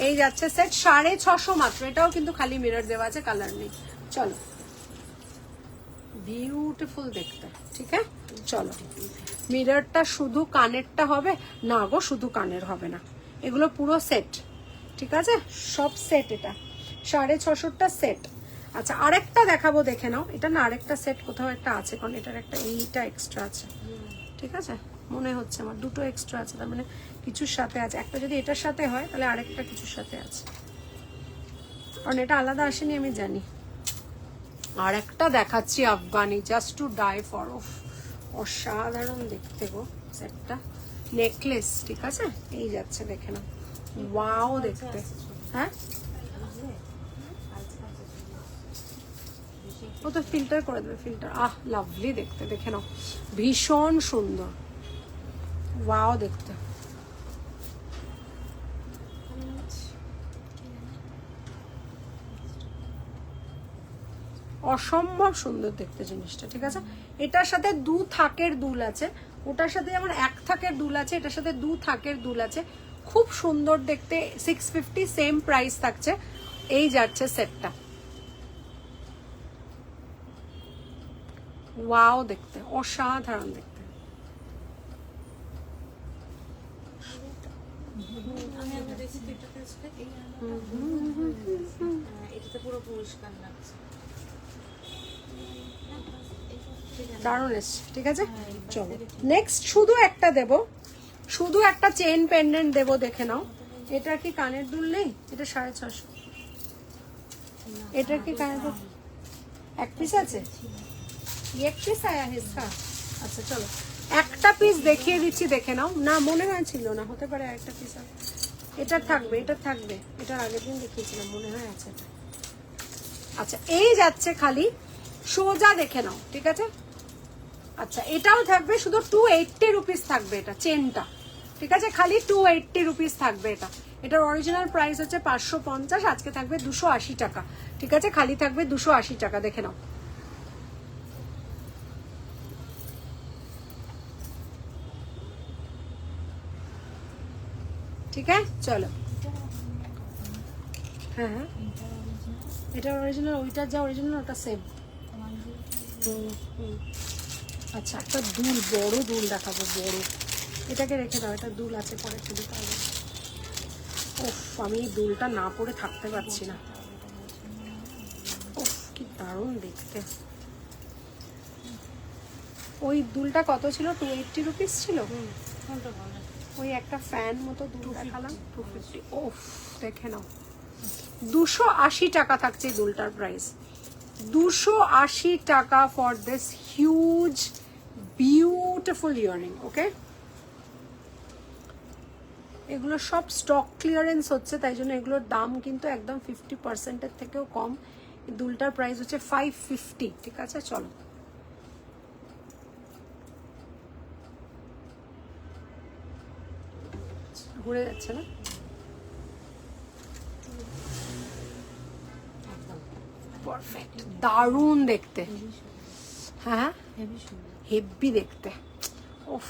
Speaker 1: এই যাচ্ছে সেট 650 মাত্র, এটাও কিন্তু খালি মিরর দেওয়া আছে, কালার নেই। চলো বিউটিফুল দেখতে, ঠিক আছে। চলো, মিররটা শুধু কানেরটা হবে না গো, শুধু কানের হবে না, এগুলো পুরো সেট, ঠিক আছে, সব সেট, এটা 650টা সেট। আচ্ছা আরেকটা দেখাবো, দেখে নাও, এটা না আরেকটা সেট কোথাও একটা আছে, কারণ এটার একটা এইটা এক্সট্রা আছে, ঠিক আছে, মনে হচ্ছে আমার দুটো এক্সট্রা আছে, তার মানে কিছুর সাথে আছে, একটা যদি এটার সাথে হয় তাহলে আরেকটা কিছুর সাথে আছে, কারণ এটা আলাদা আসেনি আমি জানি। আর একটা দেখাচ্ছি Afghani, just to die for, অসাধারণ দেখতে গো সেটটা, নেকলেস, ঠিক আছে, এই যাচ্ছে, দেখে নাও, ওয়াও দেখতে, হ্যাঁ ও তো ফিল্টার করে দেবে, ফিল্টার। লাভলি দেখতে, দেখে নাও, ভীষণ সুন্দর, ওয়াও দেখতে। অসম্ভব সুন্দর দেখতে জিনিসটা, ঠিক আছে। এটার সাথে 2 থাকের দুল আছে, ওটার সাথে যেমন 1 থাকের দুল আছে, এটার সাথে 2 থাকের দুল আছে, খুব সুন্দর দেখতে। 650 সেম প্রাইস থাকছে। এই যাচ্ছে সেটটা, ওয়াও দেখতে, অসাধারণ দেখতে।
Speaker 3: এটাতে পুরো পরিষ্কার লাগছে,
Speaker 1: দারুণ এসছে, ঠিক আছে। চলো নেক্সট শুধু একটা দেব, শুধু একটা চেন পেন্ডেন্ট দেব, দেখে নাও। এটা কি কানের দুল নেই? এটা 650। এটা কি কানের দুল? 1 পিস আছে, এক পিস আয়া है इसका। আচ্ছা চলো একটা পিস দেখিয়ে দিচ্ছি, দেখে নাও। না মনে হয় ছিল না, হতে পারে একটা পিস আছে। এটা থাকবে, এটা থাকবে, এটা আগের দিন দেখিয়েছিলাম, মনে হয় আছে এটা। আচ্ছা এই যাচ্ছে খালি, সোজা দেখে নাও, ঠিক আছে। আচ্ছা এটাও থাকবে, শুধু 280 রুপিস থাকবে এটা চেনটা, ঠিক আছে। খালি 280 রুপিস থাকবে এটা। এটার অরিজিনাল প্রাইস হচ্ছে 550, আজকে থাকবে 280 টাকা, ঠিক আছে। খালি থাকবে 280 টাকা, দেখে নাও। ঠিক আছে চলো। হ্যাঁ হ্যাঁ এটা অরিজিনাল, ওইটার যা অরিজিনাল ওটা সেম। আচ্ছা একটা দুল, বড় দুল দেখাবো, বড়। এটাকে রেখে দাও, এটা দুল আছে, পরে চুরি পাবো। ওফ আমি এই দুলটা না পরে থাকতে পারছি না। ওফ কি দারুণ দেখতে। ওই দুলটা কত ছিল? 280 রুপিস ছিল। ওই একটা ফ্যান মতো দুল দেখালাম, 250। ওফ দেখে নাও, 280 টাকা থাকছে এই দুলটার প্রাইস। 280 টাকা for this huge beautiful earring. Okay এগুলো সব স্টক ক্লিয়ারেন্স হচ্ছে, তাই জন্য এগুলোর দাম কিন্তু একদম 50%-এর থেকেও কম। এই দুলটার প্রাইস হচ্ছে 550, ঠিক আছে। চলো ঘুরে যাচ্ছে না, পারফেক্ট, দারুণ দেখতে। হ্যাঁ হেভি দেখতে। ওফ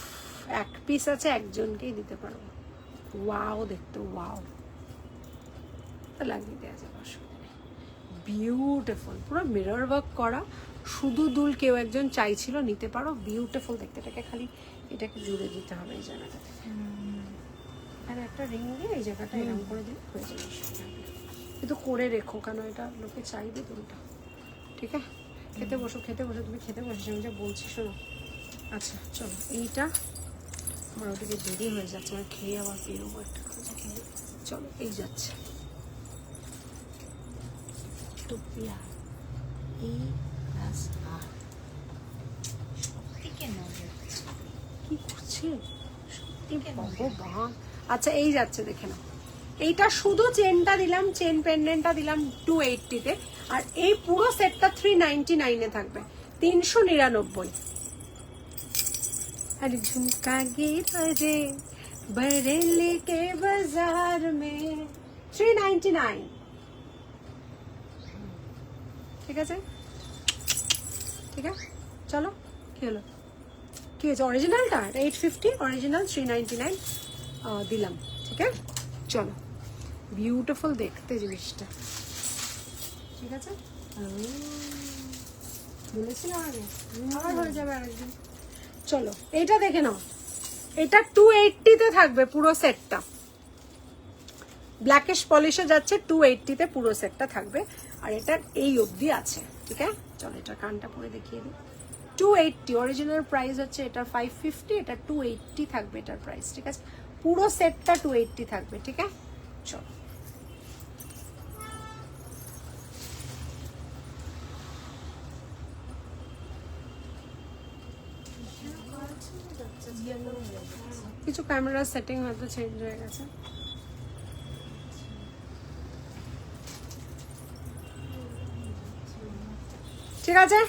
Speaker 1: 1 পিস আছে, একজনকেই দিতে পারবো। ওয়াও দেখতে, ওয়াও লাগিয়ে দেওয়া যাবে, অসুবিধা নেই। বিউটিফুল, পুরো মিরর ওয়ার্ক করা, শুধু দুল কেউ একজন চাইছিল, নিতে পারো। বিউটিফুল দেখতে। এটাকে খালি এটাকে জুড়ে দিতে হবে এই জায়গাটাতে, আর একটা রিং দিয়ে এই জায়গাটা এরকম করে দিলে হয়ে যাবে। কিন্তু করে রেখো, কেন এটা লোকে চাইবে দুলটা, ঠিক আছে। খেতে বসো, খেতে বসো, তুমি খেতে বসেছো, আমি যা বলছি শোনো। আচ্ছা চলো এইটা, আমার ওদিকে দেরি হয়ে যাচ্ছে, আমার খেয়ে আবার বেরোবো একটা। চলো এই যাচ্ছে
Speaker 3: টুপিয়া এই প্লাস আর সবদিকে নজর,
Speaker 1: কি করছে ভগবান। আচ্ছা এই যাচ্ছে, দেখে নাও। এইটা শুধু চেনটা দিলাম, চেন পেন্ডেন্টটা দিলাম 280-তে, আর এই পুরো সেটটা 399-এ থাকবে, 399। আর ঝুমকা গিরা রে बरेली के बाजार में 399, ঠিক আছে। ঠিক আছে চলো, কি হলো, কি হয়েছে? অরিজিনালটা 850, অরিজিনাল 399 দিলাম, ঠিক আছে। চলো বিউটিফুল দেখতে জিনিসটা, ঠিক আছে। বলেছিলাম আগে, আবার হয়ে যাবে আরেকদিন। চলো এটা দেখে নাও, এটা 280-তে থাকবে পুরো সেটটা। ব্ল্যাকিশ পলিশে যাচ্ছে, 280-তে পুরো সেটটা থাকবে। আর এটার এই অবধি আছে, ঠিক আছে। চলো এটা কানটা পরে দেখিয়ে দিই। 280 অরিজিনাল প্রাইস হচ্ছে এটার 550, এটা 280 থাকবে এটার প্রাইস, ঠিক আছে। পুরো সেটটা 280 থাকবে, ঠিক আছে। চলো কিছু ক্যামেরা সেটিং হয়তো চেঞ্জ হয়ে গেছে। ঠিক আছে,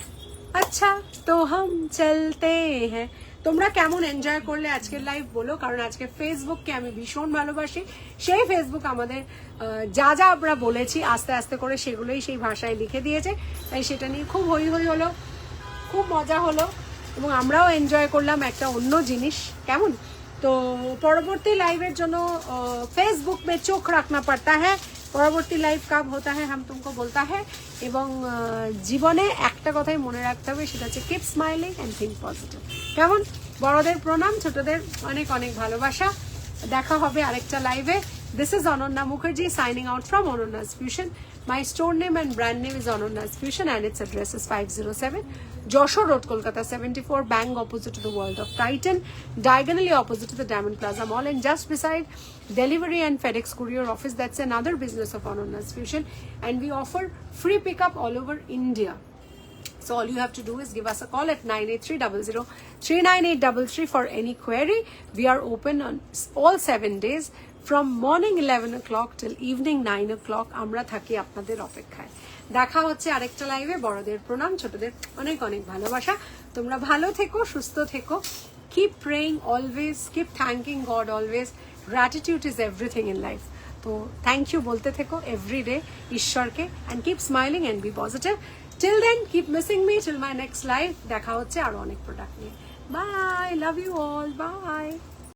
Speaker 1: আচ্ছা তো হাম চলতে হ্যাঁ। তোমরা কেমন এনজয় করলে আজকের লাইভ বলো, কারণ আজকে ফেসবুককে আমি ভীষণ ভালোবাসি। সেই ফেসবুক আমাদের যা যা আমরা বলেছি আস্তে আস্তে করে সেগুলোই সেই ভাষায় লিখে দিয়েছে, তাই সেটা নিয়ে খুব হই হই হলো, খুব মজা হলো এবং আমরাও এনজয় করলাম একটা অন্য জিনিস। কেমন? তো পরবর্তী লাইভের জন্য ফেসবুক মে চোখ রাখনা পড়তা হ্যাঁ, পরবর্তী লাইভ কাব হতা হ্যাঁ হাম তুমকো বলতা হ্যাঁ। এবং জীবনে একটা কথাই মনে রাখতে হবে, সেটা হচ্ছে keep smiling and think positive. কেমন? বড়দের প্রণাম, ছোটদের অনেক অনেক ভালোবাসা। দেখা হবে আরেকটা লাইভে। This is Ananya Mukherjee signing out from Anonya's Fusion. My store name and brand name is Anonya's Fusion and its address is 507 Joshua Road, Kolkata 74, bang opposite to the World of Titan, diagonally opposite to the Diamond Plaza Mall, and just beside Delivery and FedEx Courier Office. That's another business of Anonya's Fusion, and we offer free pickup all over India. So all you have to do is give us a call at 9830039833 for any query. We are open on all 7 days from morning 11 o'clock till evening 9 o'clock. আমরা থাকি আপনাদের অপেক্ষায়। দেখা হচ্ছে আরেকটা লাইভে। বড়দের প্রণাম, ছোটদের অনেক অনেক ভালোবাসা। তোমরা ভালো থেকো, সুস্থ থেকো। Keep praying always, keep thanking God always. Gratitude is everything in life. তো থ্যাংক ইউ বলতে থেকো এভরিডে ঈশ্বরকে, and keep smiling and be positive. Till then, keep missing me till my next live. দেখা হচ্ছে আরো অনেক প্রোডাক্ট নিয়ে। Bye, love you all, bye.